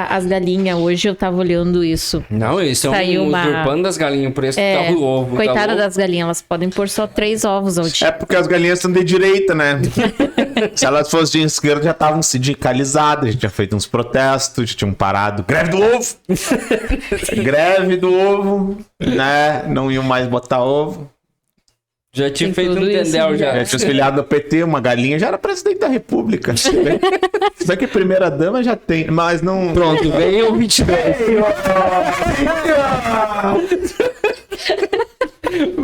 Speaker 2: as galinhas. Hoje eu tava olhando isso.
Speaker 1: Não, eles estão
Speaker 2: Saiu uma-
Speaker 1: usurpando das galinhas o preço
Speaker 2: É,
Speaker 1: do ovo.
Speaker 2: coitada
Speaker 1: tá
Speaker 2: das galinhas, elas podem pôr só 3 ovos ao dia.
Speaker 3: É porque as galinhas são de direita, né? Se elas fossem de esquerda, já estavam sindicalizadas, a gente tinha feito uns protestos, já tinham parado. Greve do ovo! Greve do ovo, né? Não iam mais botar ovo.
Speaker 1: Já tinha
Speaker 2: Tem
Speaker 1: feito um
Speaker 2: tudo isso,
Speaker 1: tendel já.
Speaker 3: Já tinha os filiados do PT, uma galinha já era presidente da república. Só que primeira dama já tem, mas não...
Speaker 1: Pronto, veio o 22.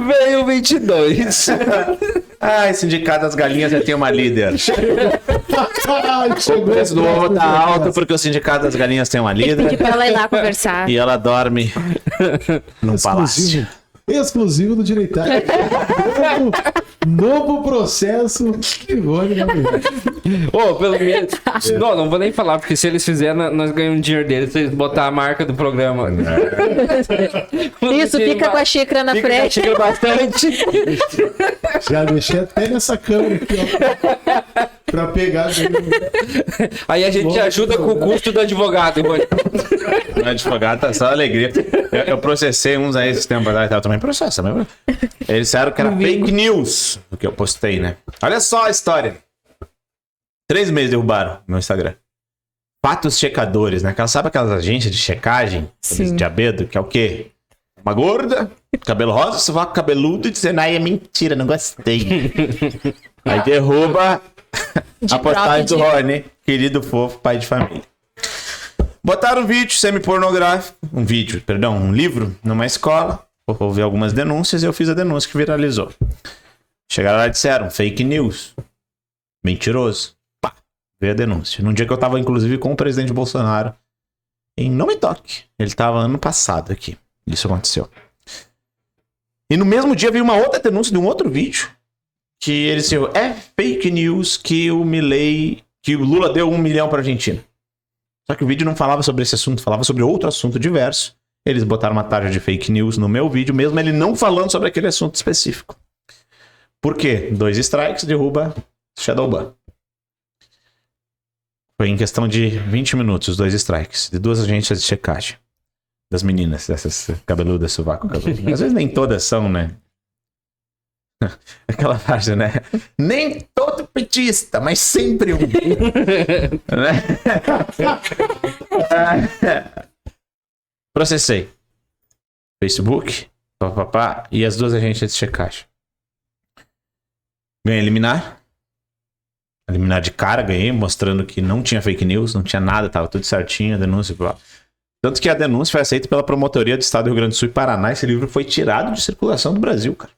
Speaker 1: Veio o 22.
Speaker 3: Ai, sindicato das galinhas já tem uma líder. O
Speaker 4: chegou
Speaker 3: preço do ovo tá alto porque o sindicato das galinhas tem uma
Speaker 2: Pedi
Speaker 3: líder
Speaker 2: pra ela ir lá conversar.
Speaker 3: e ela dorme num palácio.
Speaker 4: Exclusivo do Direitário. Novo processo. Que Rony, né, meu?
Speaker 1: Ô, pelo menos. Não vou nem falar, porque se eles fizerem, nós ganhamos dinheiro deles se eles botar a marca do programa.
Speaker 2: Isso, fica com a xícara na
Speaker 1: Fica com a
Speaker 2: frente.
Speaker 1: xícara bastante.
Speaker 4: Já deixei até nessa câmera aqui, ó. Pra pegar.
Speaker 1: Aí a gente ajuda com o custo do advogado. Rony.
Speaker 3: O advogado tá só alegria. Eu processei uns aí esse tempo atrás, eu também processo. Também. Eles disseram que era fake news o que eu postei, né? Olha só a história. 3 meses derrubaram meu Instagram. Fatos checadores, né? Sabe aquelas agências de checagem?
Speaker 2: Sim.
Speaker 3: Diabedo, que é o quê? Uma gorda, cabelo rosa, sovaco cabeludo e dizendo, ai, é mentira, não gostei. Aí derruba a postagem do Rony, querido fofo, pai de família. Botaram um vídeo semi-pornográfico, um livro, numa escola. Houve algumas denúncias e eu fiz a denúncia que viralizou. Chegaram lá e disseram, fake news. Mentiroso. Pá, veio a denúncia. Num dia que eu tava, inclusive, com o presidente Bolsonaro em Não Me Toque. Ele tava ano passado aqui. Isso aconteceu. E no mesmo dia veio uma outra denúncia de um outro vídeo. Que ele disse, é fake news que o Lula deu 1 milhão pra Argentina. Só que o vídeo não falava sobre esse assunto, falava sobre outro assunto diverso. Eles botaram uma tarja de fake news no meu vídeo, mesmo ele não falando sobre aquele assunto específico. Por quê? 2 strikes, derruba Shadowban. Foi em questão de 20 minutos, 2 strikes, de 2 agências de checagem. Das meninas, dessas cabeludas, sovaco cabeludo. Às vezes nem todas são, né? Aquela frase, né? Nem todo petista, mas sempre um. Né? Processei. Facebook, papapá, e as 2 agências de checagem. Ganhei liminar. Liminar de cara, ganhei, mostrando que não tinha fake news, não tinha nada, tava tudo certinho, a denúncia. Blá. Tanto que a denúncia foi aceita pela Promotoria do Estado do Rio Grande do Sul e Paraná. Esse livro foi tirado de circulação do Brasil, cara.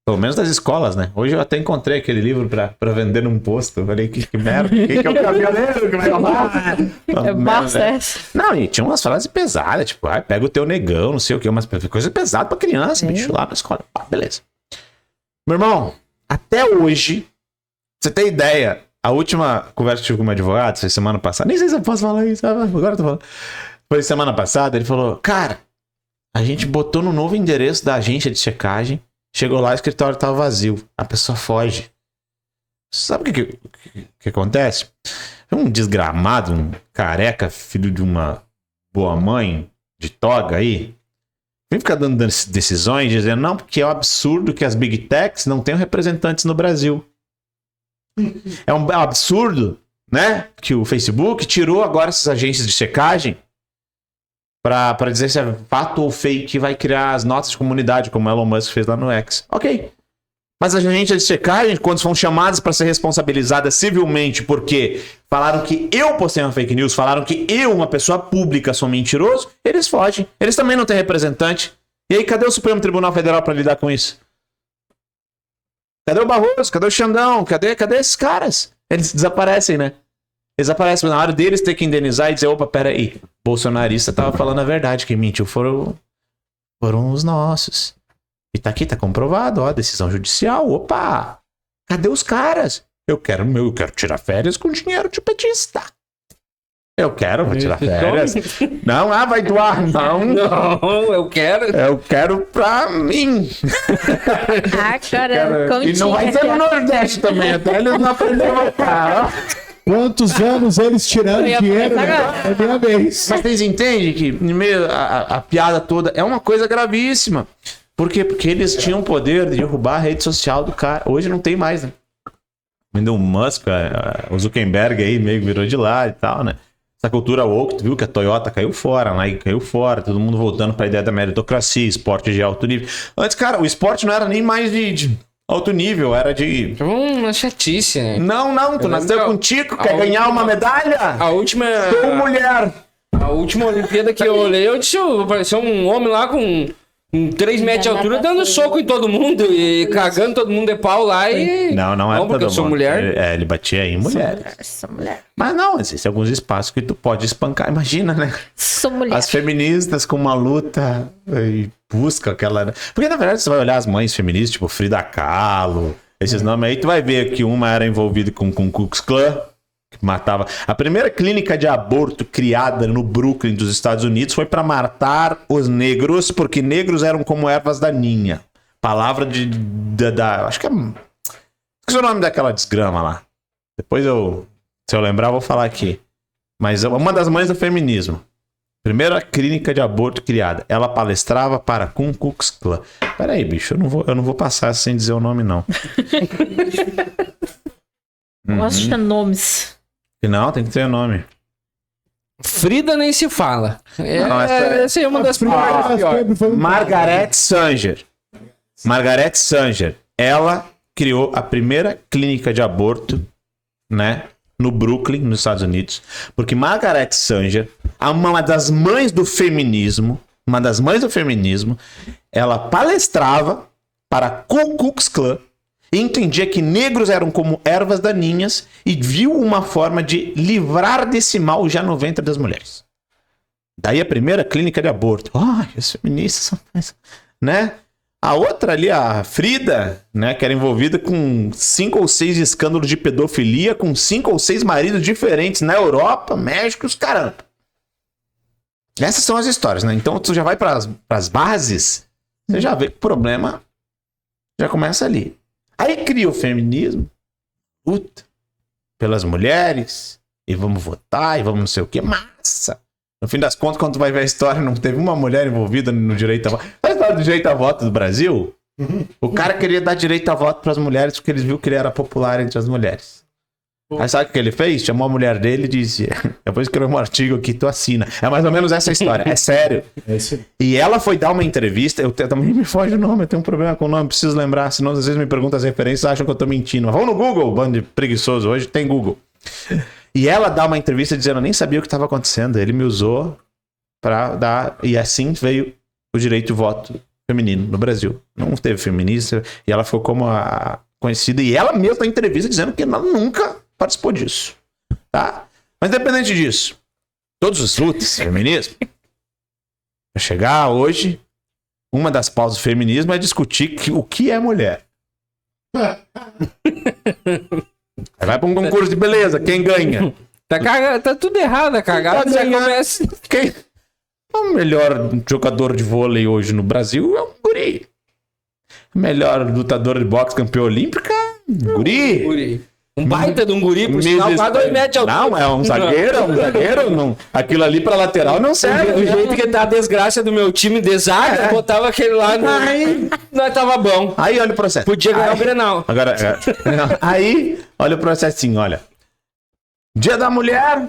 Speaker 3: Pelo menos das escolas, né? Hoje eu até encontrei aquele livro pra vender num posto. Eu falei, que merda. Quem que é o caminhoneiro que vai falar? Não, e tinha umas frases pesadas, tipo, pega o teu negão, não sei o que, umas coisas pesadas pra criança, bicho, lá na escola. Beleza. Meu irmão, até hoje, pra você ter ideia, a última conversa que eu tive com o meu advogado, foi semana passada, nem sei se eu posso falar isso, agora eu tô falando. Foi semana passada, ele falou, cara, a gente botou no novo endereço da agência de checagem, chegou lá, o escritório tava vazio, a pessoa foge. Sabe o que acontece? Um desgramado, um careca, filho de uma boa mãe, de toga aí, vem ficar dando decisões, dizendo, não, porque é um absurdo que as Big Techs não tenham representantes no Brasil. É um absurdo, né, que o Facebook tirou agora essas agências de checagem pra dizer se é fato ou fake, vai criar as notas de comunidade, como o Elon Musk fez lá no X. Ok. Mas as agências de checagem, quando são chamadas para ser responsabilizadas civilmente porque falaram que eu postei uma fake news, falaram que eu, uma pessoa pública, sou mentiroso, eles fogem. Eles também não têm representante. E aí, cadê o Supremo Tribunal Federal para lidar com isso? Cadê o Barroso? Cadê o Xandão? Cadê esses caras? Eles desaparecem, né? Eles aparecem na hora deles ter que indenizar e dizer, opa, peraí, bolsonarista tava falando a verdade, quem mentiu foram os nossos. E tá aqui, tá comprovado, ó, decisão judicial, opa, cadê os caras? Eu quero tirar férias com dinheiro de petista. Vou tirar férias. Não, vai doar, não.
Speaker 1: Não, eu
Speaker 3: quero pra mim.
Speaker 2: Caramba,
Speaker 3: e não vai ser no Nordeste também, até eles não aprenderam a cara, ó.
Speaker 4: Quantos anos eles tirando dinheiro, né? É minha vez.
Speaker 3: Mas vocês entendem que no meio a piada toda é uma coisa gravíssima. Por quê? Porque eles tinham o poder de derrubar a rede social do cara. Hoje não tem mais, né? Ainda o Musk, o Zuckerberg aí meio virou de lá e tal, né? Essa cultura woke, tu viu que a Toyota caiu fora, a Nike caiu fora, todo mundo voltando pra ideia da meritocracia, esporte de alto nível. Antes, cara, o esporte não era nem mais de alto nível, era de...
Speaker 1: Uma chatice, né?
Speaker 3: Não, tu nasceu com tico, quer ganhar uma medalha?
Speaker 1: A última...
Speaker 3: Sou mulher!
Speaker 1: A última Olimpíada que eu olhei, eu disse, parecia um homem lá com 3 metros de altura dando soco em todo mundo e cagando todo mundo de pau lá e...
Speaker 3: Não era
Speaker 1: porque
Speaker 3: todo
Speaker 1: eu sou
Speaker 3: mundo.
Speaker 1: mulher.
Speaker 3: Ele batia em mulheres.
Speaker 2: Sou mulher.
Speaker 3: Mas não, existem alguns espaços que tu pode espancar. Imagina, né?
Speaker 2: Sou mulher.
Speaker 3: As feministas com uma luta e busca aquela... Porque, na verdade, você vai olhar as mães feministas, tipo Frida Kahlo, esses nomes aí, tu vai ver que uma era envolvida com o Ku Klux Klan, que matava... A primeira clínica de aborto criada no Brooklyn dos Estados Unidos foi para matar os negros, porque negros eram como ervas daninhas. Palavra acho que é... Esqueci o nome daquela desgrama lá. Depois se eu lembrar, eu vou falar aqui. Mas uma das mães do feminismo. Primeira clínica de aborto criada. Ela palestrava para Ku Klux Klan. Peraí, bicho, eu não vou passar sem dizer o nome, não.
Speaker 2: Gosto de nomes.
Speaker 3: Não, tem que ter o nome.
Speaker 1: Frida nem se fala.
Speaker 3: Essa
Speaker 1: é uma das piores.
Speaker 3: Margaret Sanger. Ela criou a primeira clínica de aborto, né? No Brooklyn, nos Estados Unidos. Porque Margaret Sanger, uma das mães do feminismo, ela palestrava para Ku Klux Klan e entendia que negros eram como ervas daninhas e viu uma forma de livrar desse mal já no ventre das mulheres. Daí a primeira clínica de aborto. Os feministas são... né? A outra ali, a Frida, né, que era envolvida com 5 ou 6 escândalos de pedofilia, com 5 ou 6 maridos diferentes na Europa, México, os caramba. Essas são as histórias, né? Então tu já vai para as bases, você já vê que o problema já começa ali. Aí cria o feminismo, luta pelas mulheres, e vamos votar, e vamos não sei o que, massa! No fim das contas, quando tu vai ver a história, não teve uma mulher envolvida no direito a voto. Sabe a história do direito a voto do Brasil? O cara queria dar direito a voto para as mulheres porque ele viu que ele era popular entre as mulheres. Aí sabe o que ele fez? Chamou a mulher dele e disse: eu vou escrever um artigo aqui, tu assina. É mais ou menos essa história, é sério. E ela foi dar uma entrevista, eu também me foge o nome, eu tenho um problema com o nome, preciso lembrar, senão às vezes me perguntam as referências, acham que eu tô mentindo. Mas vamos no Google, bando de preguiçoso, hoje tem Google. E ela dá uma entrevista dizendo: eu nem sabia o que estava acontecendo, ele me usou para dar... E assim veio o direito de voto feminino no Brasil. Não teve feminista e ela ficou como a conhecida. E ela mesma na entrevista dizendo que ela nunca participou disso. Tá? Mas independente disso, todas as lutas, feminismo, para chegar hoje, uma das pausas do feminismo é discutir o que é mulher. Aí vai para um concurso de beleza, quem ganha?
Speaker 1: Tá tudo errado, a cagada já começa.
Speaker 3: O melhor jogador de vôlei hoje no Brasil é um guri. O melhor lutador de boxe campeão olímpico é um guri.
Speaker 1: Um baita de um guri, por sinal, quase 2 metros de altura.
Speaker 3: Não, é um zagueiro. Não. Aquilo ali pra lateral não serve.
Speaker 1: Do jeito que tá a desgraça do meu time de zaga, botava aquele lá no... Nós tava bom.
Speaker 3: Aí olha o processo.
Speaker 1: Podia ganhar o Grenal.
Speaker 3: Agora, aí, olha o processinho, olha. Dia da Mulher,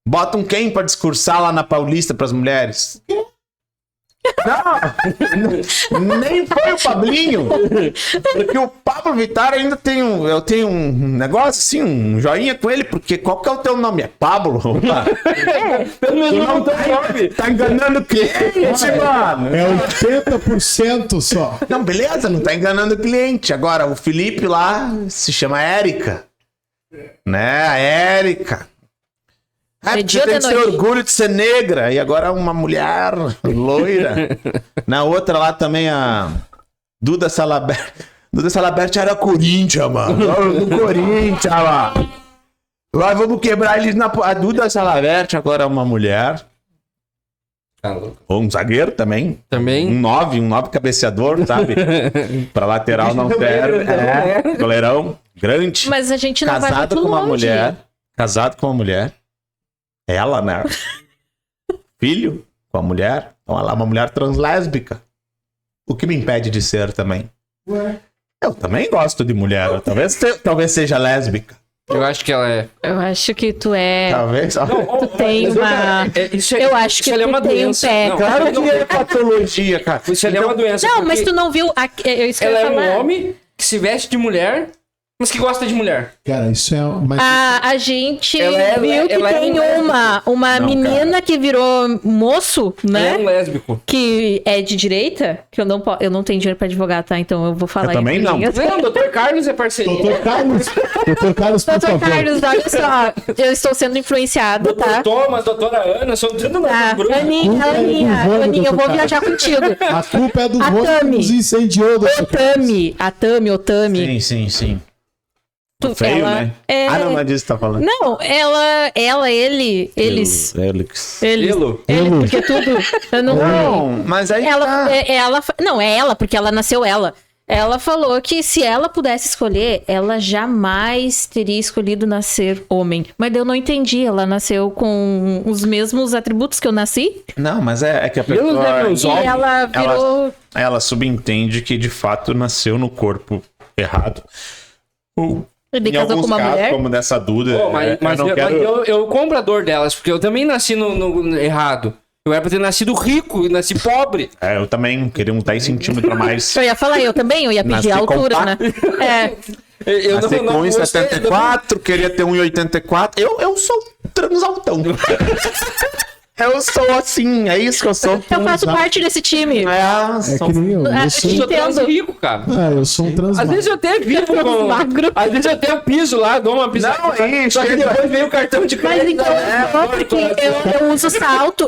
Speaker 3: botam quem pra discursar lá na Paulista pras mulheres? Não, nem foi o Pablinho. Porque o Pablo Vittar ainda tem eu tenho um negócio assim, um joinha com ele, porque qual que é o teu nome? É Pablo?
Speaker 1: Pelo menos não tem nome.
Speaker 3: Tá enganando o cliente, mano.
Speaker 4: É 80% só.
Speaker 3: Não, beleza, não tá enganando o cliente. Agora, o Felipe lá se chama Érica. Né, a Érica. Você tem que ter orgulho de ser negra. E agora uma mulher loira. Na outra lá também a Duda Salabert. Duda Salabert era Corinthians, mano. No Corinthians, mano. Agora vamos quebrar eles na... A Duda Salabert agora é uma mulher. Ou um zagueiro também. Um 9 cabeceador, sabe? Pra lateral não serve. Goleirão. Grande.
Speaker 2: Mas a gente não vai
Speaker 3: casado
Speaker 2: muito
Speaker 3: com uma
Speaker 2: longe.
Speaker 3: mulher. Casado com uma mulher. Ela, né? Filho com a mulher. Então ela é uma mulher translésbica. O que me impede de ser também?
Speaker 4: Ué.
Speaker 3: Eu também gosto de mulher. Talvez seja lésbica.
Speaker 1: Eu acho que ela é.
Speaker 2: Eu acho que tu é...
Speaker 3: Talvez.
Speaker 2: Tu tem uma... Eu acho que
Speaker 1: isso ali é uma
Speaker 2: tu tem um
Speaker 1: doença.
Speaker 2: pé.
Speaker 1: Não,
Speaker 3: Claro
Speaker 1: não,
Speaker 3: que é patologia, cara.
Speaker 1: Isso ali é uma doença.
Speaker 2: Não,
Speaker 1: porque
Speaker 2: mas tu não viu... É isso que eu
Speaker 1: ela
Speaker 2: ia
Speaker 1: é
Speaker 2: falar.
Speaker 1: um homem que se veste de mulher, mas que gosta de mulher.
Speaker 4: Cara, isso é... Mas...
Speaker 2: A gente viu que
Speaker 1: ela é
Speaker 2: tem uma
Speaker 3: Não,
Speaker 2: menina
Speaker 3: cara.
Speaker 2: que virou moço,
Speaker 1: Ela é um
Speaker 2: né?
Speaker 1: lésbico.
Speaker 2: Que é de direita, que eu não tenho dinheiro pra advogar, tá? Então eu vou falar
Speaker 3: Eu também
Speaker 2: entre
Speaker 3: não.
Speaker 2: linhas.
Speaker 1: Não, o Dr. Carlos é parceria.
Speaker 4: Doutor Carlos, por
Speaker 2: Doutor
Speaker 4: favor.
Speaker 2: Carlos, olha só, eu estou sendo influenciada, tá?
Speaker 1: Dr. Thomas, doutora Ana, são tudo no
Speaker 2: Tá,
Speaker 1: grupo.
Speaker 2: Aninha, eu vou viajar contigo.
Speaker 4: A culpa é do
Speaker 2: A
Speaker 4: vô que
Speaker 2: Tami.
Speaker 4: nos incendiou. doutor Carlos.
Speaker 2: Otami.
Speaker 3: Sim.
Speaker 2: Tu-
Speaker 3: Feio,
Speaker 2: ela
Speaker 3: né?
Speaker 2: é-
Speaker 3: Ah, não é disso que tá falando.
Speaker 2: Não, eles,
Speaker 1: Elo.
Speaker 2: porque tudo, eu não...
Speaker 3: Não, mas aí
Speaker 2: Ela,
Speaker 3: tá.
Speaker 2: não, é ela, porque ela nasceu ela. Ela falou que se ela pudesse escolher, ela jamais teria escolhido nascer homem. Mas eu não entendi, ela nasceu com os mesmos atributos que eu nasci?
Speaker 3: Não, mas é que a
Speaker 1: Pelos
Speaker 3: pessoa...
Speaker 1: meus
Speaker 2: E
Speaker 1: olhos,
Speaker 2: ela virou...
Speaker 3: Ela subentende que de fato nasceu no corpo errado.
Speaker 2: Ele
Speaker 3: Em
Speaker 2: casou
Speaker 3: alguns
Speaker 2: com uma
Speaker 3: casos,
Speaker 2: mulher?
Speaker 3: como dessa Duda,
Speaker 1: Pô, mas
Speaker 3: eu não quero...
Speaker 1: eu compro a dor delas, porque eu também nasci no errado. Eu era pra ter nascido rico e nasci pobre.
Speaker 3: Eu também queria um 10 centímetros a mais.
Speaker 2: Eu ia falar, eu também, eu ia pedir
Speaker 3: Nasci
Speaker 2: a altura, né?
Speaker 3: compacto.
Speaker 2: É.
Speaker 3: Nasci com 1,74, queria ter 1,84. Eu sou transaltão. Eu sou assim, é isso que eu sou.
Speaker 2: Eu faço parte desse time.
Speaker 4: É que nem eu.
Speaker 2: Ah,
Speaker 4: Eu sou,
Speaker 1: Eu sou trans
Speaker 2: Entendo.
Speaker 1: rico, cara.
Speaker 4: eu sou um trans.
Speaker 1: Às vezes eu até vivo com...
Speaker 2: Magro.
Speaker 1: Às vezes eu até piso lá, dou uma pisada.
Speaker 3: Não, é isso.
Speaker 1: Só que depois veio o cartão de
Speaker 2: Mas
Speaker 1: crédito.
Speaker 2: então,
Speaker 1: né?
Speaker 2: porque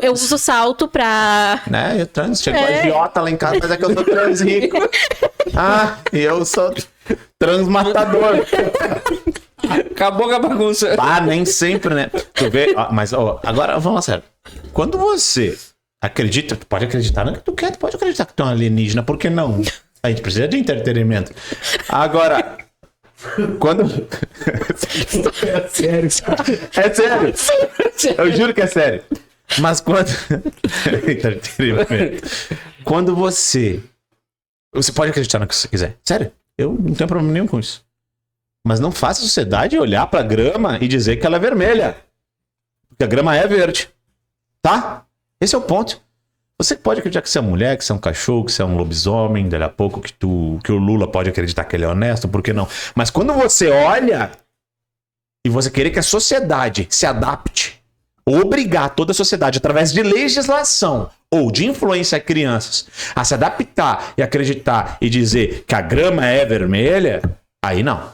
Speaker 2: eu uso salto pra...
Speaker 3: Né? Eu trans, chegou a idiota lá em casa, mas é que eu sou trans rico. E eu sou transmatador.
Speaker 1: Acabou com a bagunça.
Speaker 3: Nem sempre, né? Tu vê, mas agora vamos lá, sério. Quando você acredita, tu pode acreditar no que tu quer, tu pode acreditar que tu é um alienígena, por que não? A gente precisa de entretenimento. Agora, quando...
Speaker 4: É sério.
Speaker 3: É sério. Eu juro que é sério. Mas quando... Entretenimento. Quando você pode acreditar no que você quiser. Sério. Eu não tenho problema nenhum com isso. Mas não faça a sociedade olhar pra grama e dizer que ela é vermelha. Porque a grama é verde. Tá? Esse é o ponto. Você pode acreditar que você é mulher, que você é um cachorro, que você é um lobisomem, daí a pouco que o Lula pode acreditar que ele é honesto, por que não? Mas quando você olha e você querer que a sociedade se adapte obrigar toda a sociedade, através de legislação ou de influência a crianças, a se adaptar e acreditar e dizer que a grama é vermelha, aí não.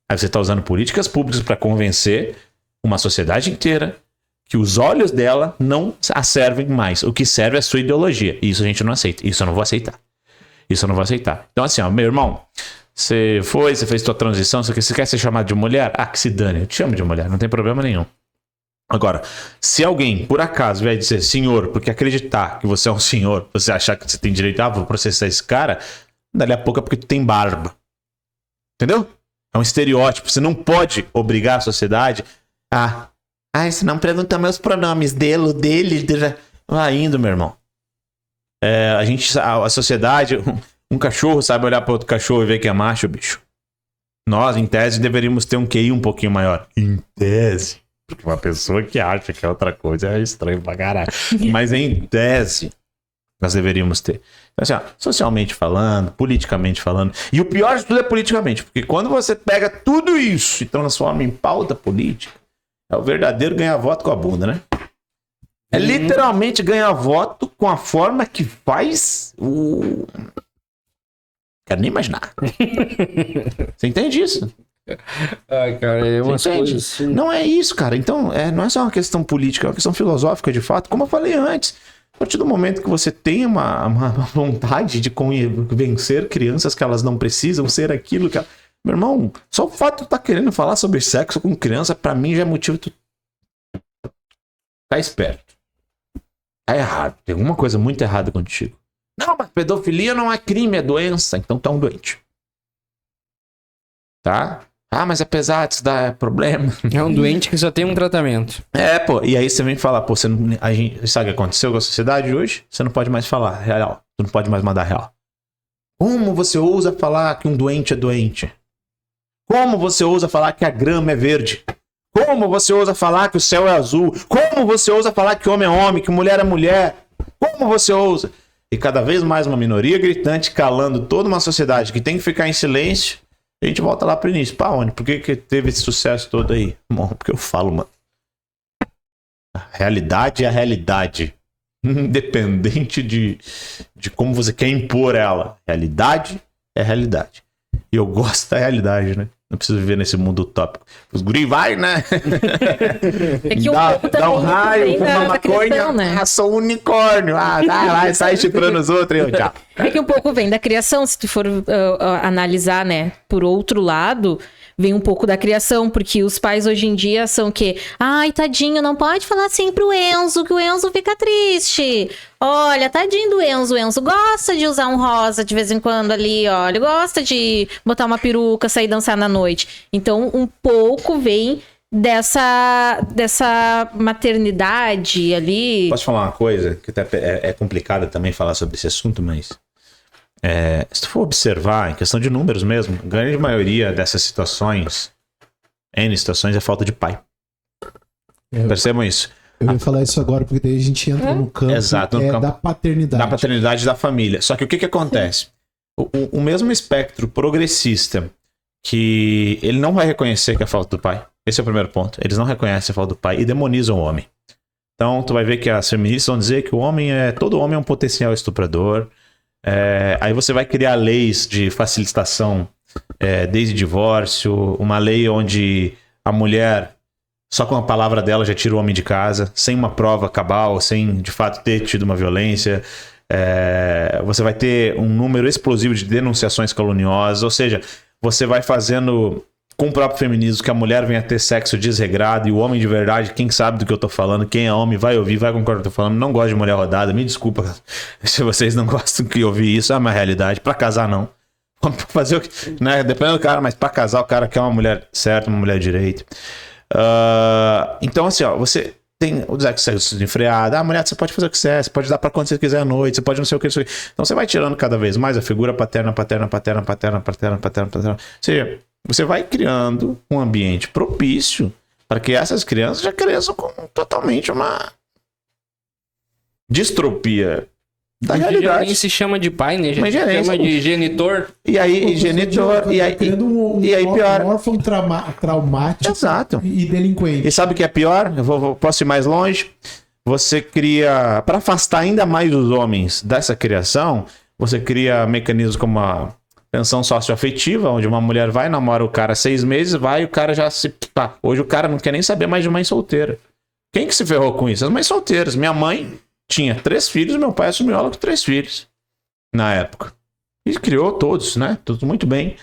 Speaker 3: Aí você está usando políticas públicas para convencer uma sociedade inteira que os olhos dela não a servem mais. O que serve é a sua ideologia. E isso a gente não aceita. Isso eu não vou aceitar. Isso eu não vou aceitar. Então assim, ó, meu irmão, você fez tua transição, você quer ser chamado de mulher? Ah, que se dane, eu te chamo de mulher, não tem problema nenhum. Agora, se alguém, por acaso, vier dizer senhor, porque acreditar que você é um senhor, você achar que você tem direito, vou processar esse cara, dali a pouco é porque tu tem barba. Entendeu? É um estereótipo. Você não pode obrigar a sociedade a... você não pergunta meus pronomes dele. Vai indo, meu irmão. A sociedade... Um cachorro sabe olhar para outro cachorro e ver que é macho, bicho. Nós, em tese, deveríamos ter um QI um pouquinho maior. Em tese. Porque uma pessoa que acha que é outra coisa é estranho pra caralho. Mas em tese, nós deveríamos ter. Então, assim, socialmente falando, politicamente falando. E o pior de tudo é politicamente. Porque quando você pega tudo isso e transforma em pauta política, é o verdadeiro ganhar voto com a bunda, né? É literalmente ganhar voto com a forma que faz o... Quero nem imaginar. Você entende isso?
Speaker 1: Ai, cara, é umas coisas assim.
Speaker 3: Não é isso, cara. Então, não é só uma questão política, é uma questão filosófica, de fato. Como eu falei antes, a partir do momento que você tem uma vontade de vencer crianças que elas não precisam ser aquilo que... Meu irmão, só o fato de tu estar querendo falar sobre sexo com criança, pra mim, já é motivo de tu ficar esperto. Tá errado. Tem alguma coisa muito errada contigo. Não, mas pedofilia não é crime, é doença. Então tá um doente. Tá? Mas apesar disso dar problema...
Speaker 1: É um doente que só tem um tratamento.
Speaker 3: Pô. E aí você vem falar, pô, a gente sabe o que aconteceu com a sociedade hoje? Você não pode mais falar real. Tu não pode mais mandar real. Como você ousa falar que um doente é doente? Como você ousa falar que a grama é verde? Como você ousa falar que o céu é azul? Como você ousa falar que homem é homem, que mulher é mulher? Como você ousa? E cada vez mais uma minoria gritante calando toda uma sociedade que tem que ficar em silêncio. A gente volta lá pro início. Pra onde? Por que teve esse sucesso todo aí? Bom, porque eu falo, mano. A realidade é a realidade. Independente de como você quer impor ela. Realidade é a realidade. E eu gosto da realidade, né? Não preciso viver nesse mundo utópico. Os guri vai, né?
Speaker 2: É que
Speaker 3: dá um raio, uma maconha,
Speaker 2: né?
Speaker 3: sou um unicórnio. Vai, sai chifrando os outros. Tchau.
Speaker 2: É que um pouco vem da criação, se tu for analisar, né? Por outro lado, vem um pouco da criação, porque os pais hoje em dia são o quê? Ai, tadinho, não pode falar assim pro Enzo, que o Enzo fica triste. Olha, tadinho do Enzo, o Enzo gosta de usar um rosa de vez em quando ali, olha, gosta de botar uma peruca, sair dançar na noite. Então, um pouco vem dessa maternidade ali.
Speaker 3: Posso falar uma coisa que até é complicada também falar sobre esse assunto, mas se tu for observar, em questão de números mesmo, a grande maioria dessas situações, N situações, é falta de pai. Percebam isso.
Speaker 4: Eu ia falar isso agora, porque daí a gente entra no campo,
Speaker 3: Exato, no campo
Speaker 4: da paternidade.
Speaker 3: Da paternidade da família. Só que o que acontece? O mesmo espectro progressista, que ele não vai reconhecer que é falta do pai. Esse é o primeiro ponto. Eles não reconhecem a falta do pai e demonizam o homem. Então, tu vai ver que as feministas vão dizer que todo homem é um potencial estuprador. Aí você vai criar leis de facilitação desde divórcio, uma lei onde a mulher, só com a palavra dela, já tira o homem de casa, sem uma prova cabal, sem de fato ter tido uma violência. Você vai ter um número explosivo de denunciações caluniosas, ou seja, você vai fazendo com o próprio feminismo que a mulher venha ter sexo desregrado e o homem de verdade, quem sabe do que eu tô falando, quem é homem vai ouvir, vai concordar com o que eu tô falando, não gosta de mulher rodada, me desculpa se vocês não gostam de ouvir isso, é uma realidade, pra casar não. Fazer o que, né? Dependendo do cara, mas pra casar o cara quer uma mulher certa, uma mulher direito. Então assim, ó, você tem o sexo desenfreado, mulher, você pode fazer o que você quer, você pode dar pra quando você quiser à noite, você pode não sei o que. Então você vai tirando cada vez mais a figura paterna. Ou seja, você vai criando um ambiente propício para que essas crianças já cresçam com totalmente uma distropia da
Speaker 1: Hoje já
Speaker 3: realidade.
Speaker 1: nem se chama de pai, né? Já
Speaker 3: Mas
Speaker 1: se
Speaker 3: gerência.
Speaker 1: chama de genitor.
Speaker 3: E aí, genitor, e aí, e aí pior.
Speaker 4: órfão traumático
Speaker 3: Exato.
Speaker 4: e delinquente.
Speaker 3: E sabe o que é pior? Posso ir mais longe? Você cria, para afastar ainda mais os homens dessa criação, você cria mecanismos como a pensão socioafetiva, onde uma mulher vai, namora o cara 6 meses, vai e o cara já se... Tá, hoje o cara não quer nem saber mais de mãe solteira. Quem que se ferrou com isso? As mães solteiras. Minha mãe tinha 3 filhos, meu pai assumiu ela com 3 filhos na época. E criou todos, né? Tudo muito bem.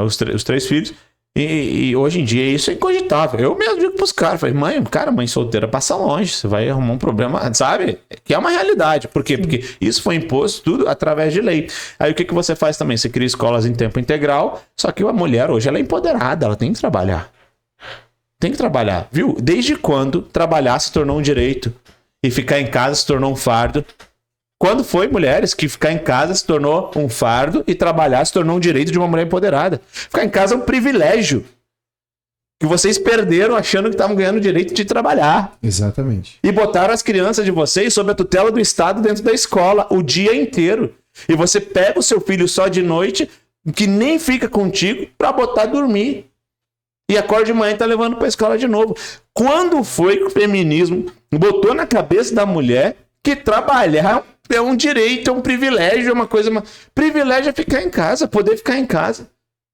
Speaker 3: Os 3 filhos. E hoje em dia isso é incogitável. Eu mesmo digo pros caras, falei, mãe solteira passa longe, você vai arrumar um problema, sabe? Que é uma realidade. Por quê? Porque isso foi imposto tudo através de lei. Aí o que você faz também? Você cria escolas em tempo integral, só que a mulher hoje ela é empoderada, ela tem que trabalhar. Tem que trabalhar, viu? Desde quando trabalhar se tornou um direito e ficar em casa se tornou um fardo? Quando foi, mulheres, que ficar em casa se tornou um fardo e trabalhar se tornou um direito de uma mulher empoderada? Ficar em casa é um privilégio que vocês perderam achando que estavam ganhando o direito de trabalhar.
Speaker 4: Exatamente.
Speaker 3: E botaram as crianças de vocês sob a tutela do Estado dentro da escola o dia inteiro. E você pega o seu filho só de noite, que nem fica contigo, pra botar dormir. E acorda de manhã e tá levando pra escola de novo. Quando foi que o feminismo botou na cabeça da mulher que trabalhar é um direito, é um privilégio, é uma coisa... Privilégio é ficar em casa, poder ficar em casa.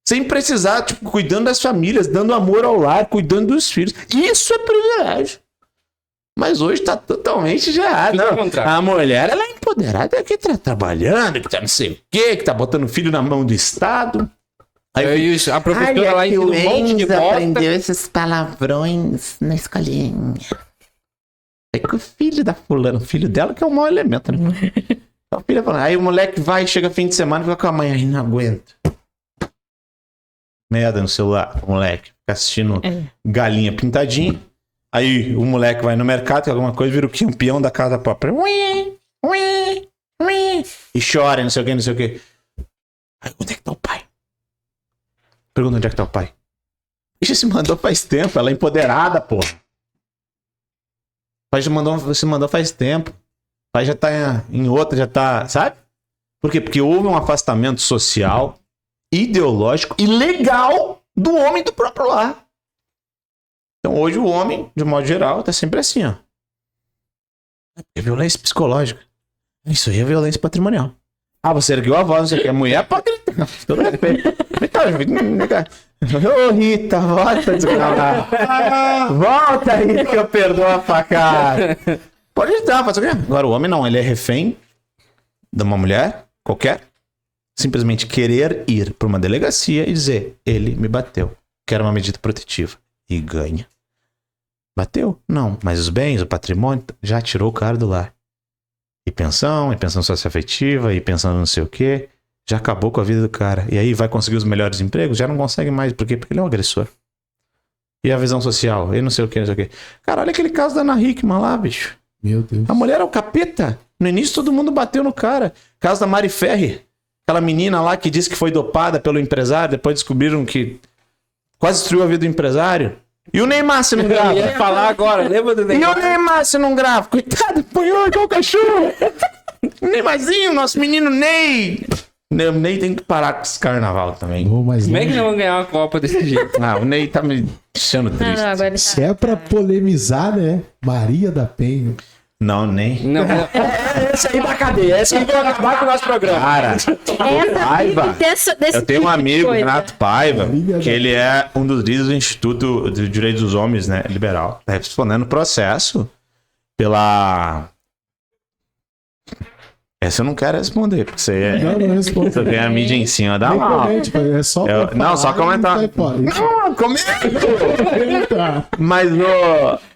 Speaker 3: Sem precisar, tipo, cuidando das famílias, dando amor ao lar, cuidando dos filhos. Isso é privilégio. Mas hoje tá totalmente já... Não, a mulher, ela é empoderada, que tá trabalhando, que tá não sei o quê, que tá botando o filho na mão do Estado. Aí
Speaker 1: Aí a professora lá ensina um monte de bosta.
Speaker 5: aprendeu esses palavrões na escolinha.
Speaker 3: É que o filho da fulana, o filho dela que é o mau elemento, né? O filho falando, aí o moleque vai, chega fim de semana e fica com a mãe, aí não aguento. Merda no celular, o moleque. Fica assistindo galinha pintadinha. Aí o moleque vai no mercado, que alguma coisa, vira o campeão da casa própria. E chora, não sei o que, não sei o que. Aí, onde é que tá o pai? Pergunta onde é que tá o pai. Ixi, se mandou faz tempo, ela é empoderada, porra. O pai se mandou faz tempo. O pai já tá em outra, já tá... Sabe? Por quê? Porque houve um afastamento social, ideológico e legal do homem do próprio lar. Então hoje o homem, de modo geral, tá sempre assim, ó. É violência psicológica. Isso aí é violência patrimonial. Ah, você ergueu a voz, não sei o que. A mulher pode gritar. Todo respeito. Ô, Rita, volta desgraçada. Volta, Rita, que eu perdoo a facada. Pode gritar, faz o quê? Agora o homem não, ele é refém de uma mulher qualquer. Simplesmente querer ir para uma delegacia e dizer, ele me bateu. Quero uma medida protetiva. E ganha. Bateu? Não. Mas os bens, o patrimônio, já tirou o cara do lar. E pensão socioafetiva, e pensão não sei o quê. Já acabou com a vida do cara. E aí vai conseguir os melhores empregos? Já não consegue mais. Por quê? Porque ele é um agressor. E a visão social? E não sei o que, não sei o que. Cara, olha aquele caso da Ana Hickman lá, bicho.
Speaker 4: Meu Deus.
Speaker 3: A mulher é o capeta. No início todo mundo bateu no cara. Caso da Mari Ferri. Aquela menina lá que disse que foi dopada pelo empresário. Depois descobriram que quase destruiu a vida do empresário. E o Neymar se não grava.
Speaker 1: Eu ia falar agora, lembra do
Speaker 3: E
Speaker 1: Neymar?
Speaker 3: o Neymar se não grava. Coitado, apanhou igual o cachorro. Neymarzinho, nosso menino Ney. O Ney tem que parar com esse carnaval também.
Speaker 4: Vou mais
Speaker 1: Como é que
Speaker 4: longe.
Speaker 1: nós vamos ganhar uma Copa desse jeito?
Speaker 3: Ah, o Ney tá me deixando triste.
Speaker 2: Não, agora
Speaker 4: Se é pra polemizar, né? Maria da Penha.
Speaker 3: Não, nem.
Speaker 1: Não,
Speaker 3: Esse aí da cadeia. Esse aí vai acabar com o nosso programa. Cara, Paiva.
Speaker 2: desse
Speaker 3: Eu tenho um
Speaker 2: tipo de
Speaker 3: amigo,
Speaker 2: coisa.
Speaker 3: Renato Paiva, que ele é um dos líderes do Instituto de Direitos dos Homens, né, liberal. Tá respondendo processo pela... Essa eu não quero responder, porque você é...
Speaker 4: Não responde.
Speaker 3: Você tem a mídia em cima da
Speaker 4: Nem
Speaker 3: mão.
Speaker 4: comente, é só pra
Speaker 3: Eu- não, só
Speaker 4: falar e
Speaker 3: comentar.
Speaker 4: sai fora.
Speaker 3: Não, comenta!
Speaker 4: Tá.
Speaker 3: Mas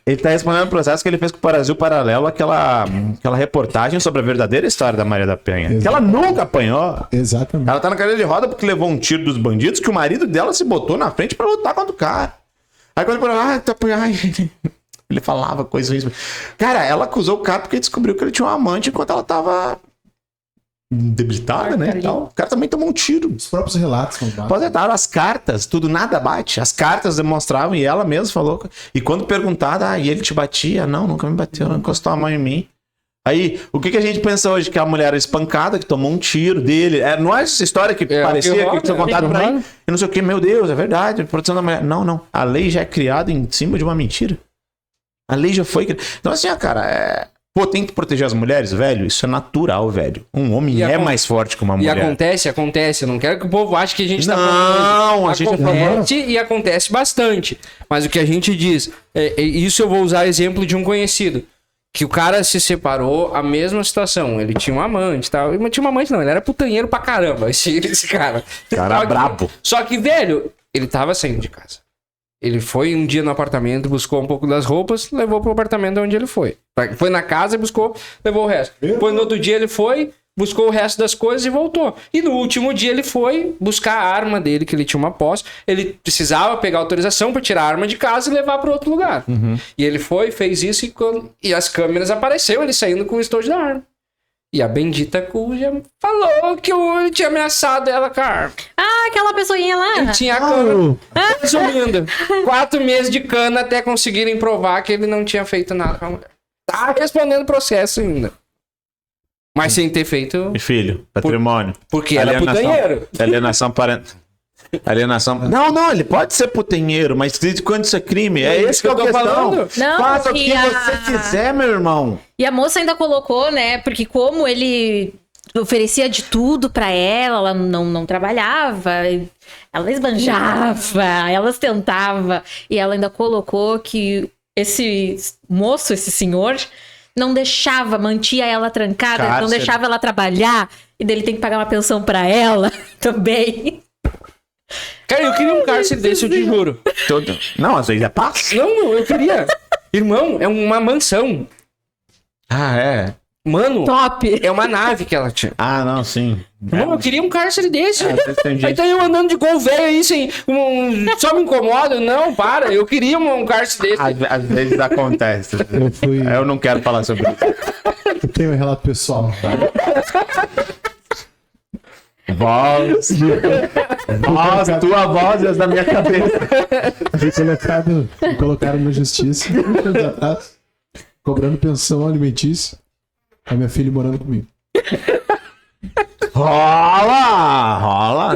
Speaker 3: ele tá respondendo o processo que ele fez com o Brasil Paralelo, aquela reportagem sobre a verdadeira história da Maria da Penha. Que ela nunca apanhou.
Speaker 4: Exatamente.
Speaker 3: Ela tá na cadeira de roda porque levou um tiro dos bandidos que o marido dela se botou na frente pra lutar contra o cara. Aí quando ele falou, tá apanhando. Ele falava coisas. Cara, ela acusou o cara porque descobriu que ele tinha um amante enquanto ela tava debilitada, né? e tal. O cara também tomou um tiro.
Speaker 4: Os próprios relatos não batem.
Speaker 3: Aposentaram as cartas, tudo nada bate. As cartas demonstravam e ela mesma falou. E quando perguntada, e ele te batia? Não, nunca me bateu, não encostou a mão em mim. Aí, o que a gente pensa hoje? Que a mulher era espancada, que tomou um tiro dele. Não é essa história que parecia que tinha contado pra mim. E não sei o que, meu Deus, é verdade, proteção da mulher. Não. A lei já é criada em cima de uma mentira. A lei já foi... Então assim, cara, Pô, tem que proteger as mulheres, velho? Isso é natural, velho. Um homem é mais forte que uma mulher.
Speaker 1: E acontece. Eu não quero que o povo ache que a gente tá
Speaker 3: falando... a gente
Speaker 1: acontece e acontece bastante. Mas o que a gente diz... isso eu vou usar exemplo de um conhecido. Que o cara se separou, a mesma situação. Ele tinha um amante e tal. Ele tinha um amante não, ele era putanheiro pra caramba, esse cara.
Speaker 3: Cara brabo.
Speaker 1: Só que, velho, ele tava saindo de casa. Ele foi um dia no apartamento, buscou um pouco das roupas, levou pro apartamento onde ele foi. Foi na casa e buscou, levou o resto. Depois no outro dia ele foi, buscou o resto das coisas e voltou. E no último dia ele foi buscar a arma dele, que ele tinha uma posse. Ele precisava pegar autorização para tirar a arma de casa e levar para outro lugar. E ele foi, fez isso e as câmeras apareceu ele saindo com o estojo da arma. E a bendita Cuja falou que ele tinha ameaçado ela com a arma.
Speaker 2: Ah, aquela pessoinha lá.
Speaker 1: Ele tinha a cana. Resumindo, 4 meses de cana até conseguirem provar que ele não tinha feito nada com a mulher. Tá respondendo processo ainda. Mas sem ter feito...
Speaker 3: E filho, patrimônio.
Speaker 1: Porque era putanheiro.
Speaker 3: Alienação parental. Alienação... Não, ele pode ser putanheiro, mas desde quando isso é crime? É esse que eu tô falando.
Speaker 2: Não,
Speaker 3: faça o que você quiser, meu irmão.
Speaker 2: E a moça ainda colocou, né? Porque como ele oferecia de tudo pra ela não trabalhava, ela esbanjava, ela tentava. E ela ainda colocou que esse moço, esse senhor, não deixava, mantinha ela trancada, não deixava ela trabalhar. E dele tem que pagar uma pensão pra ela também.
Speaker 1: Cara, eu queria um cárcere desse, eu te juro.
Speaker 3: Não, às vezes é paz.
Speaker 1: Não, eu queria. Irmão, é uma mansão.
Speaker 3: Ah, é?
Speaker 1: Mano,
Speaker 2: top.
Speaker 1: É uma nave que ela tinha.
Speaker 3: Ah, não, sim.
Speaker 1: Irmão, eu queria um cárcere desse. Aí tá eu andando de gol velho aí, sem, só me incomoda. Não, para, eu queria um cárcere desse.
Speaker 3: Às vezes acontece. Eu não quero falar sobre isso.
Speaker 4: Eu tenho um relato pessoal.
Speaker 3: Tua voz é da minha cabeça.
Speaker 4: Me colocaram na justiça muitos anos atrás, cobrando pensão alimentícia. A minha filha morando comigo.
Speaker 3: Rola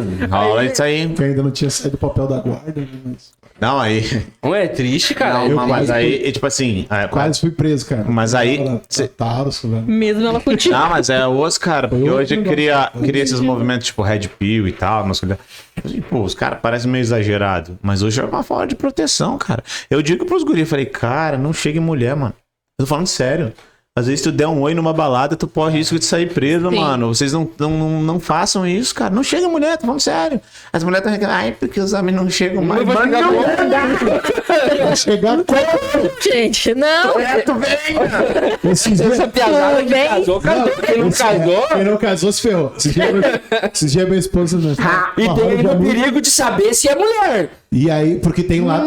Speaker 3: isso aí.
Speaker 4: Que ainda não tinha saído o papel da guarda. Mas...
Speaker 3: Não, aí.
Speaker 1: Não é triste, cara.
Speaker 3: Não, mas aí, tipo assim.
Speaker 4: Quase fui preso, cara.
Speaker 3: Mas aí.
Speaker 2: Mesmo ela continua.
Speaker 3: Não, mas é osso, cara. Porque hoje cria esses movimentos tipo Red Pill e tal. Mas, pô, os caras parecem meio exagerado. Mas hoje é uma forma de proteção, cara. Eu digo pros guris, eu falei, cara, não chega em mulher, mano. Eu tô falando sério. Às vezes tu der um oi numa balada, tu corre risco de sair preso, mano. Vocês não façam isso, cara. Não chega mulher, tô falando sério. As mulheres estão reclamando, ai, porque os homens não chegam mais.
Speaker 1: Vai
Speaker 4: chegar como?
Speaker 2: Gente, não.
Speaker 3: Tu vem!
Speaker 1: Essa piazada que casou. Quem não casou,
Speaker 4: se ferrou. Esses dias minha esposa...
Speaker 1: E tem o perigo de saber se é mulher.
Speaker 4: E aí, porque tem lá...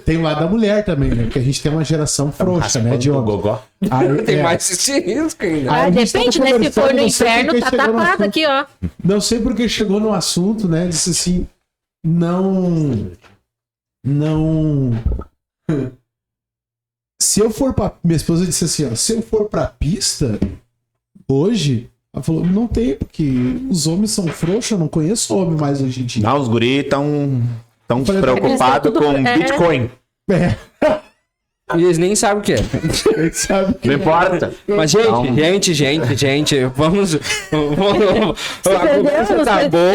Speaker 4: Tem o lado da mulher também, né? Porque a gente tem uma geração frouxa, né? De
Speaker 3: gogó.
Speaker 1: Aí, tem mais esse risco ainda.
Speaker 2: Depende, né? Se for no inferno, tá tapado aqui, ó.
Speaker 4: Não sei porque chegou no assunto, né? Disse assim, não... Se eu for pra... Minha esposa disse assim, ó, se eu for pra pista, hoje... Ela falou, não tem, porque os homens são frouxos, eu não conheço homem mais hoje em dia.
Speaker 3: Não, os guris estão preocupados com Bitcoin.
Speaker 1: E eles nem sabem o que é.
Speaker 3: Não importa.
Speaker 1: Mas, gente, vamos. A conversa tá boa.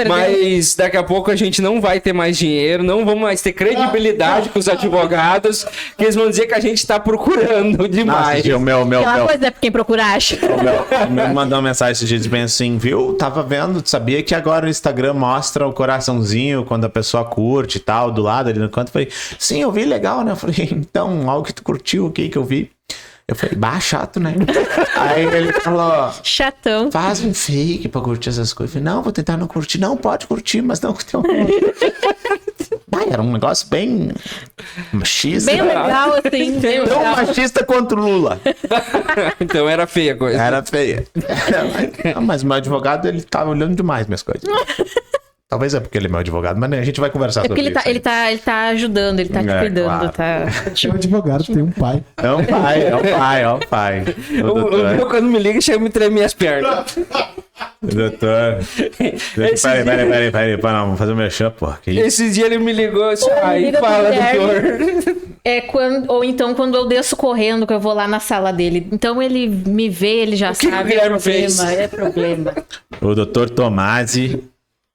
Speaker 1: Mas daqui a pouco a gente não vai ter mais dinheiro, não vamos mais ter credibilidade com os advogados, que eles vão dizer que a gente tá procurando demais.
Speaker 2: Aquela coisa é pra quem procura acha.
Speaker 3: O meu mandou uma mensagem esses dias bem assim, viu? Tava vendo, sabia que agora o Instagram mostra o coraçãozinho quando a pessoa curte e tal, do lado ali no canto. Eu falei, sim, eu vi, legal, né? Eu falei, então, algo que tu curtiu, o que eu vi? Eu falei, chato, né? Aí ele falou...
Speaker 2: Chatão.
Speaker 3: Faz um fake pra curtir essas coisas. Eu falei, não, vou tentar não curtir. Não, pode curtir, mas não... Era um negócio bem machista.
Speaker 2: Bem legal, assim.
Speaker 3: Tão machista contra o Lula.
Speaker 1: Então era feia a coisa.
Speaker 3: Era feia. Mas meu advogado, ele tava olhando demais minhas coisas. Talvez é porque ele é meu advogado, mas né, a gente vai conversar
Speaker 2: É porque
Speaker 3: sobre isso.
Speaker 2: ele tá ajudando, ele tá te cuidando,
Speaker 3: claro.
Speaker 2: tá...
Speaker 4: O advogado tem um pai.
Speaker 3: É um pai. O
Speaker 1: O
Speaker 3: doutor.
Speaker 1: meu, quando me liga, chega a me tremer as pernas.
Speaker 3: Doutor. Peraí, vamos fazer o merchan, porra. Que isso?
Speaker 1: Esses dias ele me ligou assim, aí
Speaker 2: liga pro
Speaker 1: fala,
Speaker 2: Guilherme.
Speaker 1: doutor.
Speaker 2: É quando, ou então quando eu desço correndo, que eu vou lá na sala dele. Então ele me vê, ele já
Speaker 1: que
Speaker 2: sabe.
Speaker 1: o Guilherme fez?
Speaker 2: É problema.
Speaker 3: O doutor Tomasi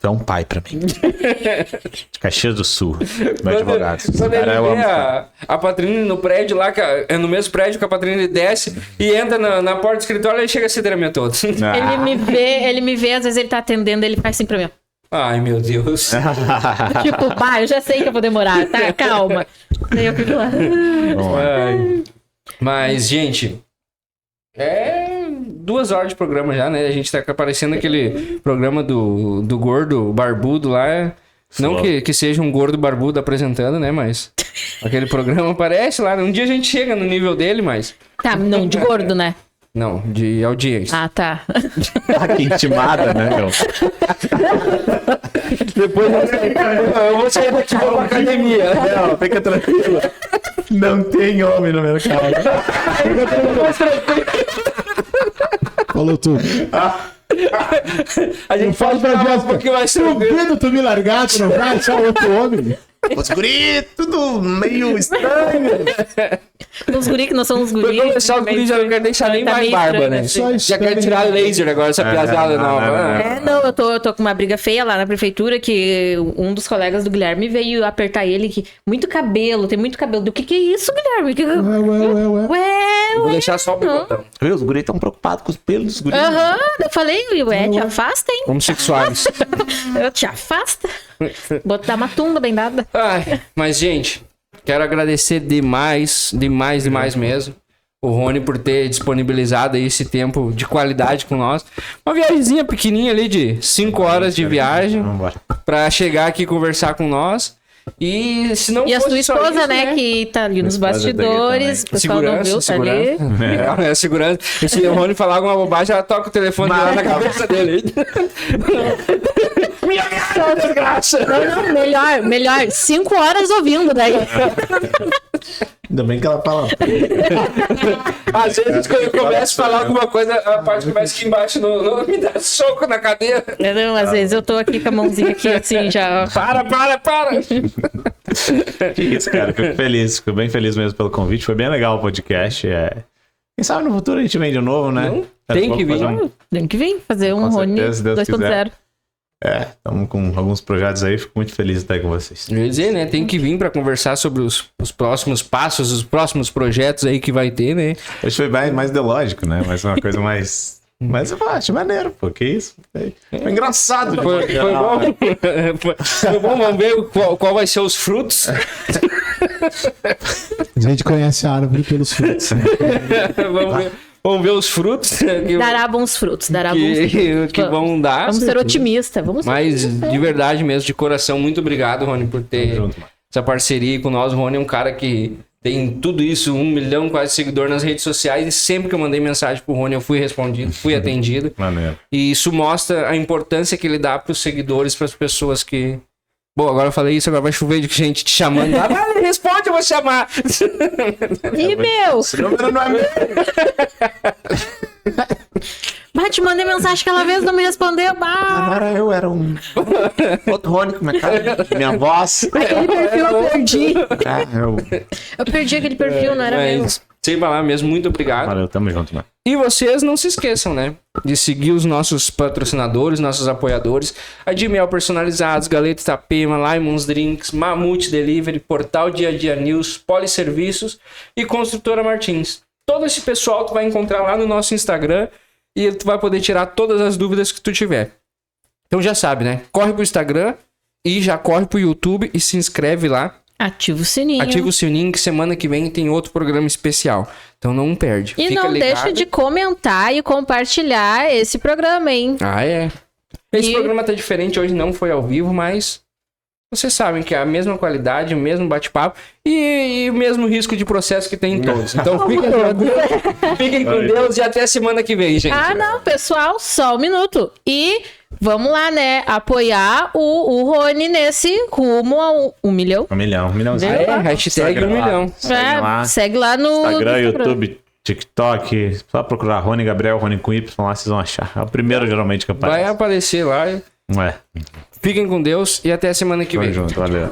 Speaker 3: é um pai pra mim. De Caxias do Sul. Meu advogado. Esse
Speaker 1: Quando ele
Speaker 3: cara eu
Speaker 1: vê
Speaker 3: amo, cara.
Speaker 1: a Patrícia no prédio lá, é no mesmo prédio que a Patrícia, ele desce e entra na porta do escritório, ele chega a se tremer todo.
Speaker 2: Ele me vê, às vezes ele tá atendendo, ele faz assim pra mim.
Speaker 1: Ai, meu Deus.
Speaker 2: Tipo, eu já sei que eu vou demorar, tá? Calma. Daí eu fico lá.
Speaker 1: Ai. Mas, gente, é 2 horas de programa já, né? A gente tá aparecendo aquele programa do gordo barbudo lá. Não que seja um gordo barbudo apresentando, né? Mas aquele programa aparece lá. Um dia a gente chega no nível dele, mas...
Speaker 2: Tá, não, de gordo, né?
Speaker 1: Não, de audiência.
Speaker 2: Ah, tá.
Speaker 3: Ah, que intimada, né, meu?
Speaker 1: Depois eu vou sair daqui e vou pra academia.
Speaker 3: Não, fica tranquilo. Não tem homem no mercado.
Speaker 4: Falou tudo.
Speaker 1: A gente
Speaker 4: Fala
Speaker 1: pode
Speaker 4: pra
Speaker 1: falar um
Speaker 4: Jéssica.
Speaker 1: pouquinho mais tranquilo.
Speaker 4: Duvido tu me largar, tu não vai achar outro homem.
Speaker 3: Os guri, tudo meio estranho.
Speaker 2: Os guri que não são os
Speaker 1: Pra
Speaker 2: guri.
Speaker 1: começar, os guris já não querem deixar nem
Speaker 2: Tá
Speaker 1: mais
Speaker 2: meio
Speaker 1: barba,
Speaker 2: estranho,
Speaker 1: né?
Speaker 2: assim.
Speaker 1: Já quer tirar laser agora, essa piazada nova.
Speaker 2: É, não, eu tô com uma briga feia lá na prefeitura, que um dos colegas do Guilherme veio apertar ele, que muito cabelo, tem muito cabelo. Do que é isso, Guilherme?
Speaker 4: Ué.
Speaker 2: Ué,
Speaker 1: Vou deixar só o bigodão.
Speaker 3: Viu? Os guri estão preocupados com os pelos dos guri.
Speaker 2: aham, eu falei, ué, te afasta, hein?
Speaker 1: Homossexuais.
Speaker 2: Eu te afasta. Botar uma tumba bem dada.
Speaker 1: Ai, mas, gente, quero agradecer demais mesmo o Rony por ter disponibilizado aí esse tempo de qualidade com nós. Uma viagemzinha pequenininha ali de 5 horas de viagem
Speaker 3: Vamos embora.
Speaker 1: pra chegar aqui e conversar com nós. E se não
Speaker 2: E a
Speaker 1: fosse
Speaker 2: sua
Speaker 1: só
Speaker 2: esposa,
Speaker 1: isso,
Speaker 2: né, que tá ali nos
Speaker 3: Minha esposa tá aqui
Speaker 2: bastidores. O pessoal não viu, tá ali.
Speaker 1: É segurança. E se o Rony falar alguma bobagem, ela toca o telefone lá na cabeça dele. Minha desgraça!
Speaker 2: Não, melhor. 5 horas ouvindo daí.
Speaker 3: Ainda bem que ela fala.
Speaker 1: Às vezes, quando eu começo a falar alguma coisa, a parte começa aqui embaixo me dá soco na cadeira.
Speaker 2: Não, às vezes eu tô aqui com a mãozinha aqui assim, já.
Speaker 1: Para!
Speaker 3: Que isso, cara. Fico bem feliz mesmo pelo convite. Foi bem legal o podcast. Quem sabe no futuro a gente vem de novo, né?
Speaker 1: Não, tem que vir.
Speaker 2: Tem que vir fazer um
Speaker 3: Com
Speaker 2: Rony
Speaker 3: certeza, se Deus
Speaker 2: 2.0.
Speaker 3: Estamos com alguns projetos aí. Fico muito feliz de estar aí com vocês.
Speaker 1: Eu ia dizer, né? Tem que vir pra conversar sobre os próximos passos, os próximos projetos aí que vai ter, né?
Speaker 3: Hoje foi mais ideológico, né? Mas uma coisa mais... Mas eu acho maneiro, pô. Que isso? Foi engraçado. de
Speaker 1: Foi
Speaker 3: geral,
Speaker 1: bom.
Speaker 3: né?
Speaker 1: Foi bom, vamos ver qual vai ser os frutos.
Speaker 4: A gente conhece a árvore pelos frutos. Né?
Speaker 1: Vamos ver os frutos
Speaker 2: Dará bons frutos, dará bons frutos.
Speaker 1: que vão dar.
Speaker 2: Vamos ser otimistas, vamos ser
Speaker 1: Mas
Speaker 2: otimistas.
Speaker 1: de verdade mesmo, de coração, muito obrigado, Rony, por ter
Speaker 3: Tamo junto, mano.
Speaker 1: essa parceria aí com nós. O Rony é um cara que tem tudo isso, 1 milhão quase de seguidores nas redes sociais, e sempre que eu mandei mensagem pro Rony, eu fui respondido, fui atendido.
Speaker 3: Maneiro.
Speaker 1: E isso mostra a importância que ele dá pros seguidores, pras pessoas que... Bom, agora eu falei isso, agora vai chover de gente te chamando. Ah, vai, responde, eu vou chamar.
Speaker 2: E meu,
Speaker 3: Esse número não é meu.
Speaker 2: mas te mandei mensagem aquela vez, não me respondeu. Bah.
Speaker 3: Agora eu era um outro Rony com minha cara, minha voz.
Speaker 2: Aquele perfil eu perdi.
Speaker 3: Eu...
Speaker 2: Eu perdi aquele perfil, não era meu.
Speaker 1: Mas, sem falar mesmo, muito obrigado.
Speaker 3: Valeu, tamo junto, mano.
Speaker 1: E vocês não se esqueçam, né? De seguir os nossos patrocinadores, nossos apoiadores. A de Mel Personalizados, Galeta Itapema, Lymon's Drinks, Mamute Delivery, Portal Dia a Dia News, Poliserviços e Construtora Martins. Todo esse pessoal tu vai encontrar lá no nosso Instagram e tu vai poder tirar todas as dúvidas que tu tiver. Então já sabe, né? Corre pro Instagram e já corre pro YouTube e se inscreve lá.
Speaker 2: Ativa o sininho.
Speaker 1: Ativa o sininho que semana que vem tem outro programa especial. Então não perde.
Speaker 2: E
Speaker 1: Fica
Speaker 2: não
Speaker 1: ligado.
Speaker 2: deixa de comentar e compartilhar esse programa, hein?
Speaker 1: Ah, é. Esse
Speaker 2: E-
Speaker 1: programa tá diferente, hoje não foi ao vivo, mas vocês sabem que é a mesma qualidade, o mesmo bate-papo e o mesmo risco de processo que tem em todos. Então fiquem com Deus e até semana que vem, gente.
Speaker 2: Ah, não, pessoal, só um minuto. E Vamos lá, né? Apoiar o Rony nesse rumo a 1 milhão.
Speaker 3: 1 milhão, 1 milhãozinho.
Speaker 1: Hashtag 1 milhão.
Speaker 2: Segue lá no
Speaker 3: Instagram,
Speaker 2: no
Speaker 3: YouTube, TikTok. Só procurar Rony Gabriel, Rony com Y, lá vocês vão achar. É o primeiro, geralmente, que
Speaker 1: Vai
Speaker 3: aparece.
Speaker 1: aparecer lá.
Speaker 3: É.
Speaker 1: Fiquem com Deus e até a semana que
Speaker 3: Tamo
Speaker 1: vem.
Speaker 3: junto, valeu.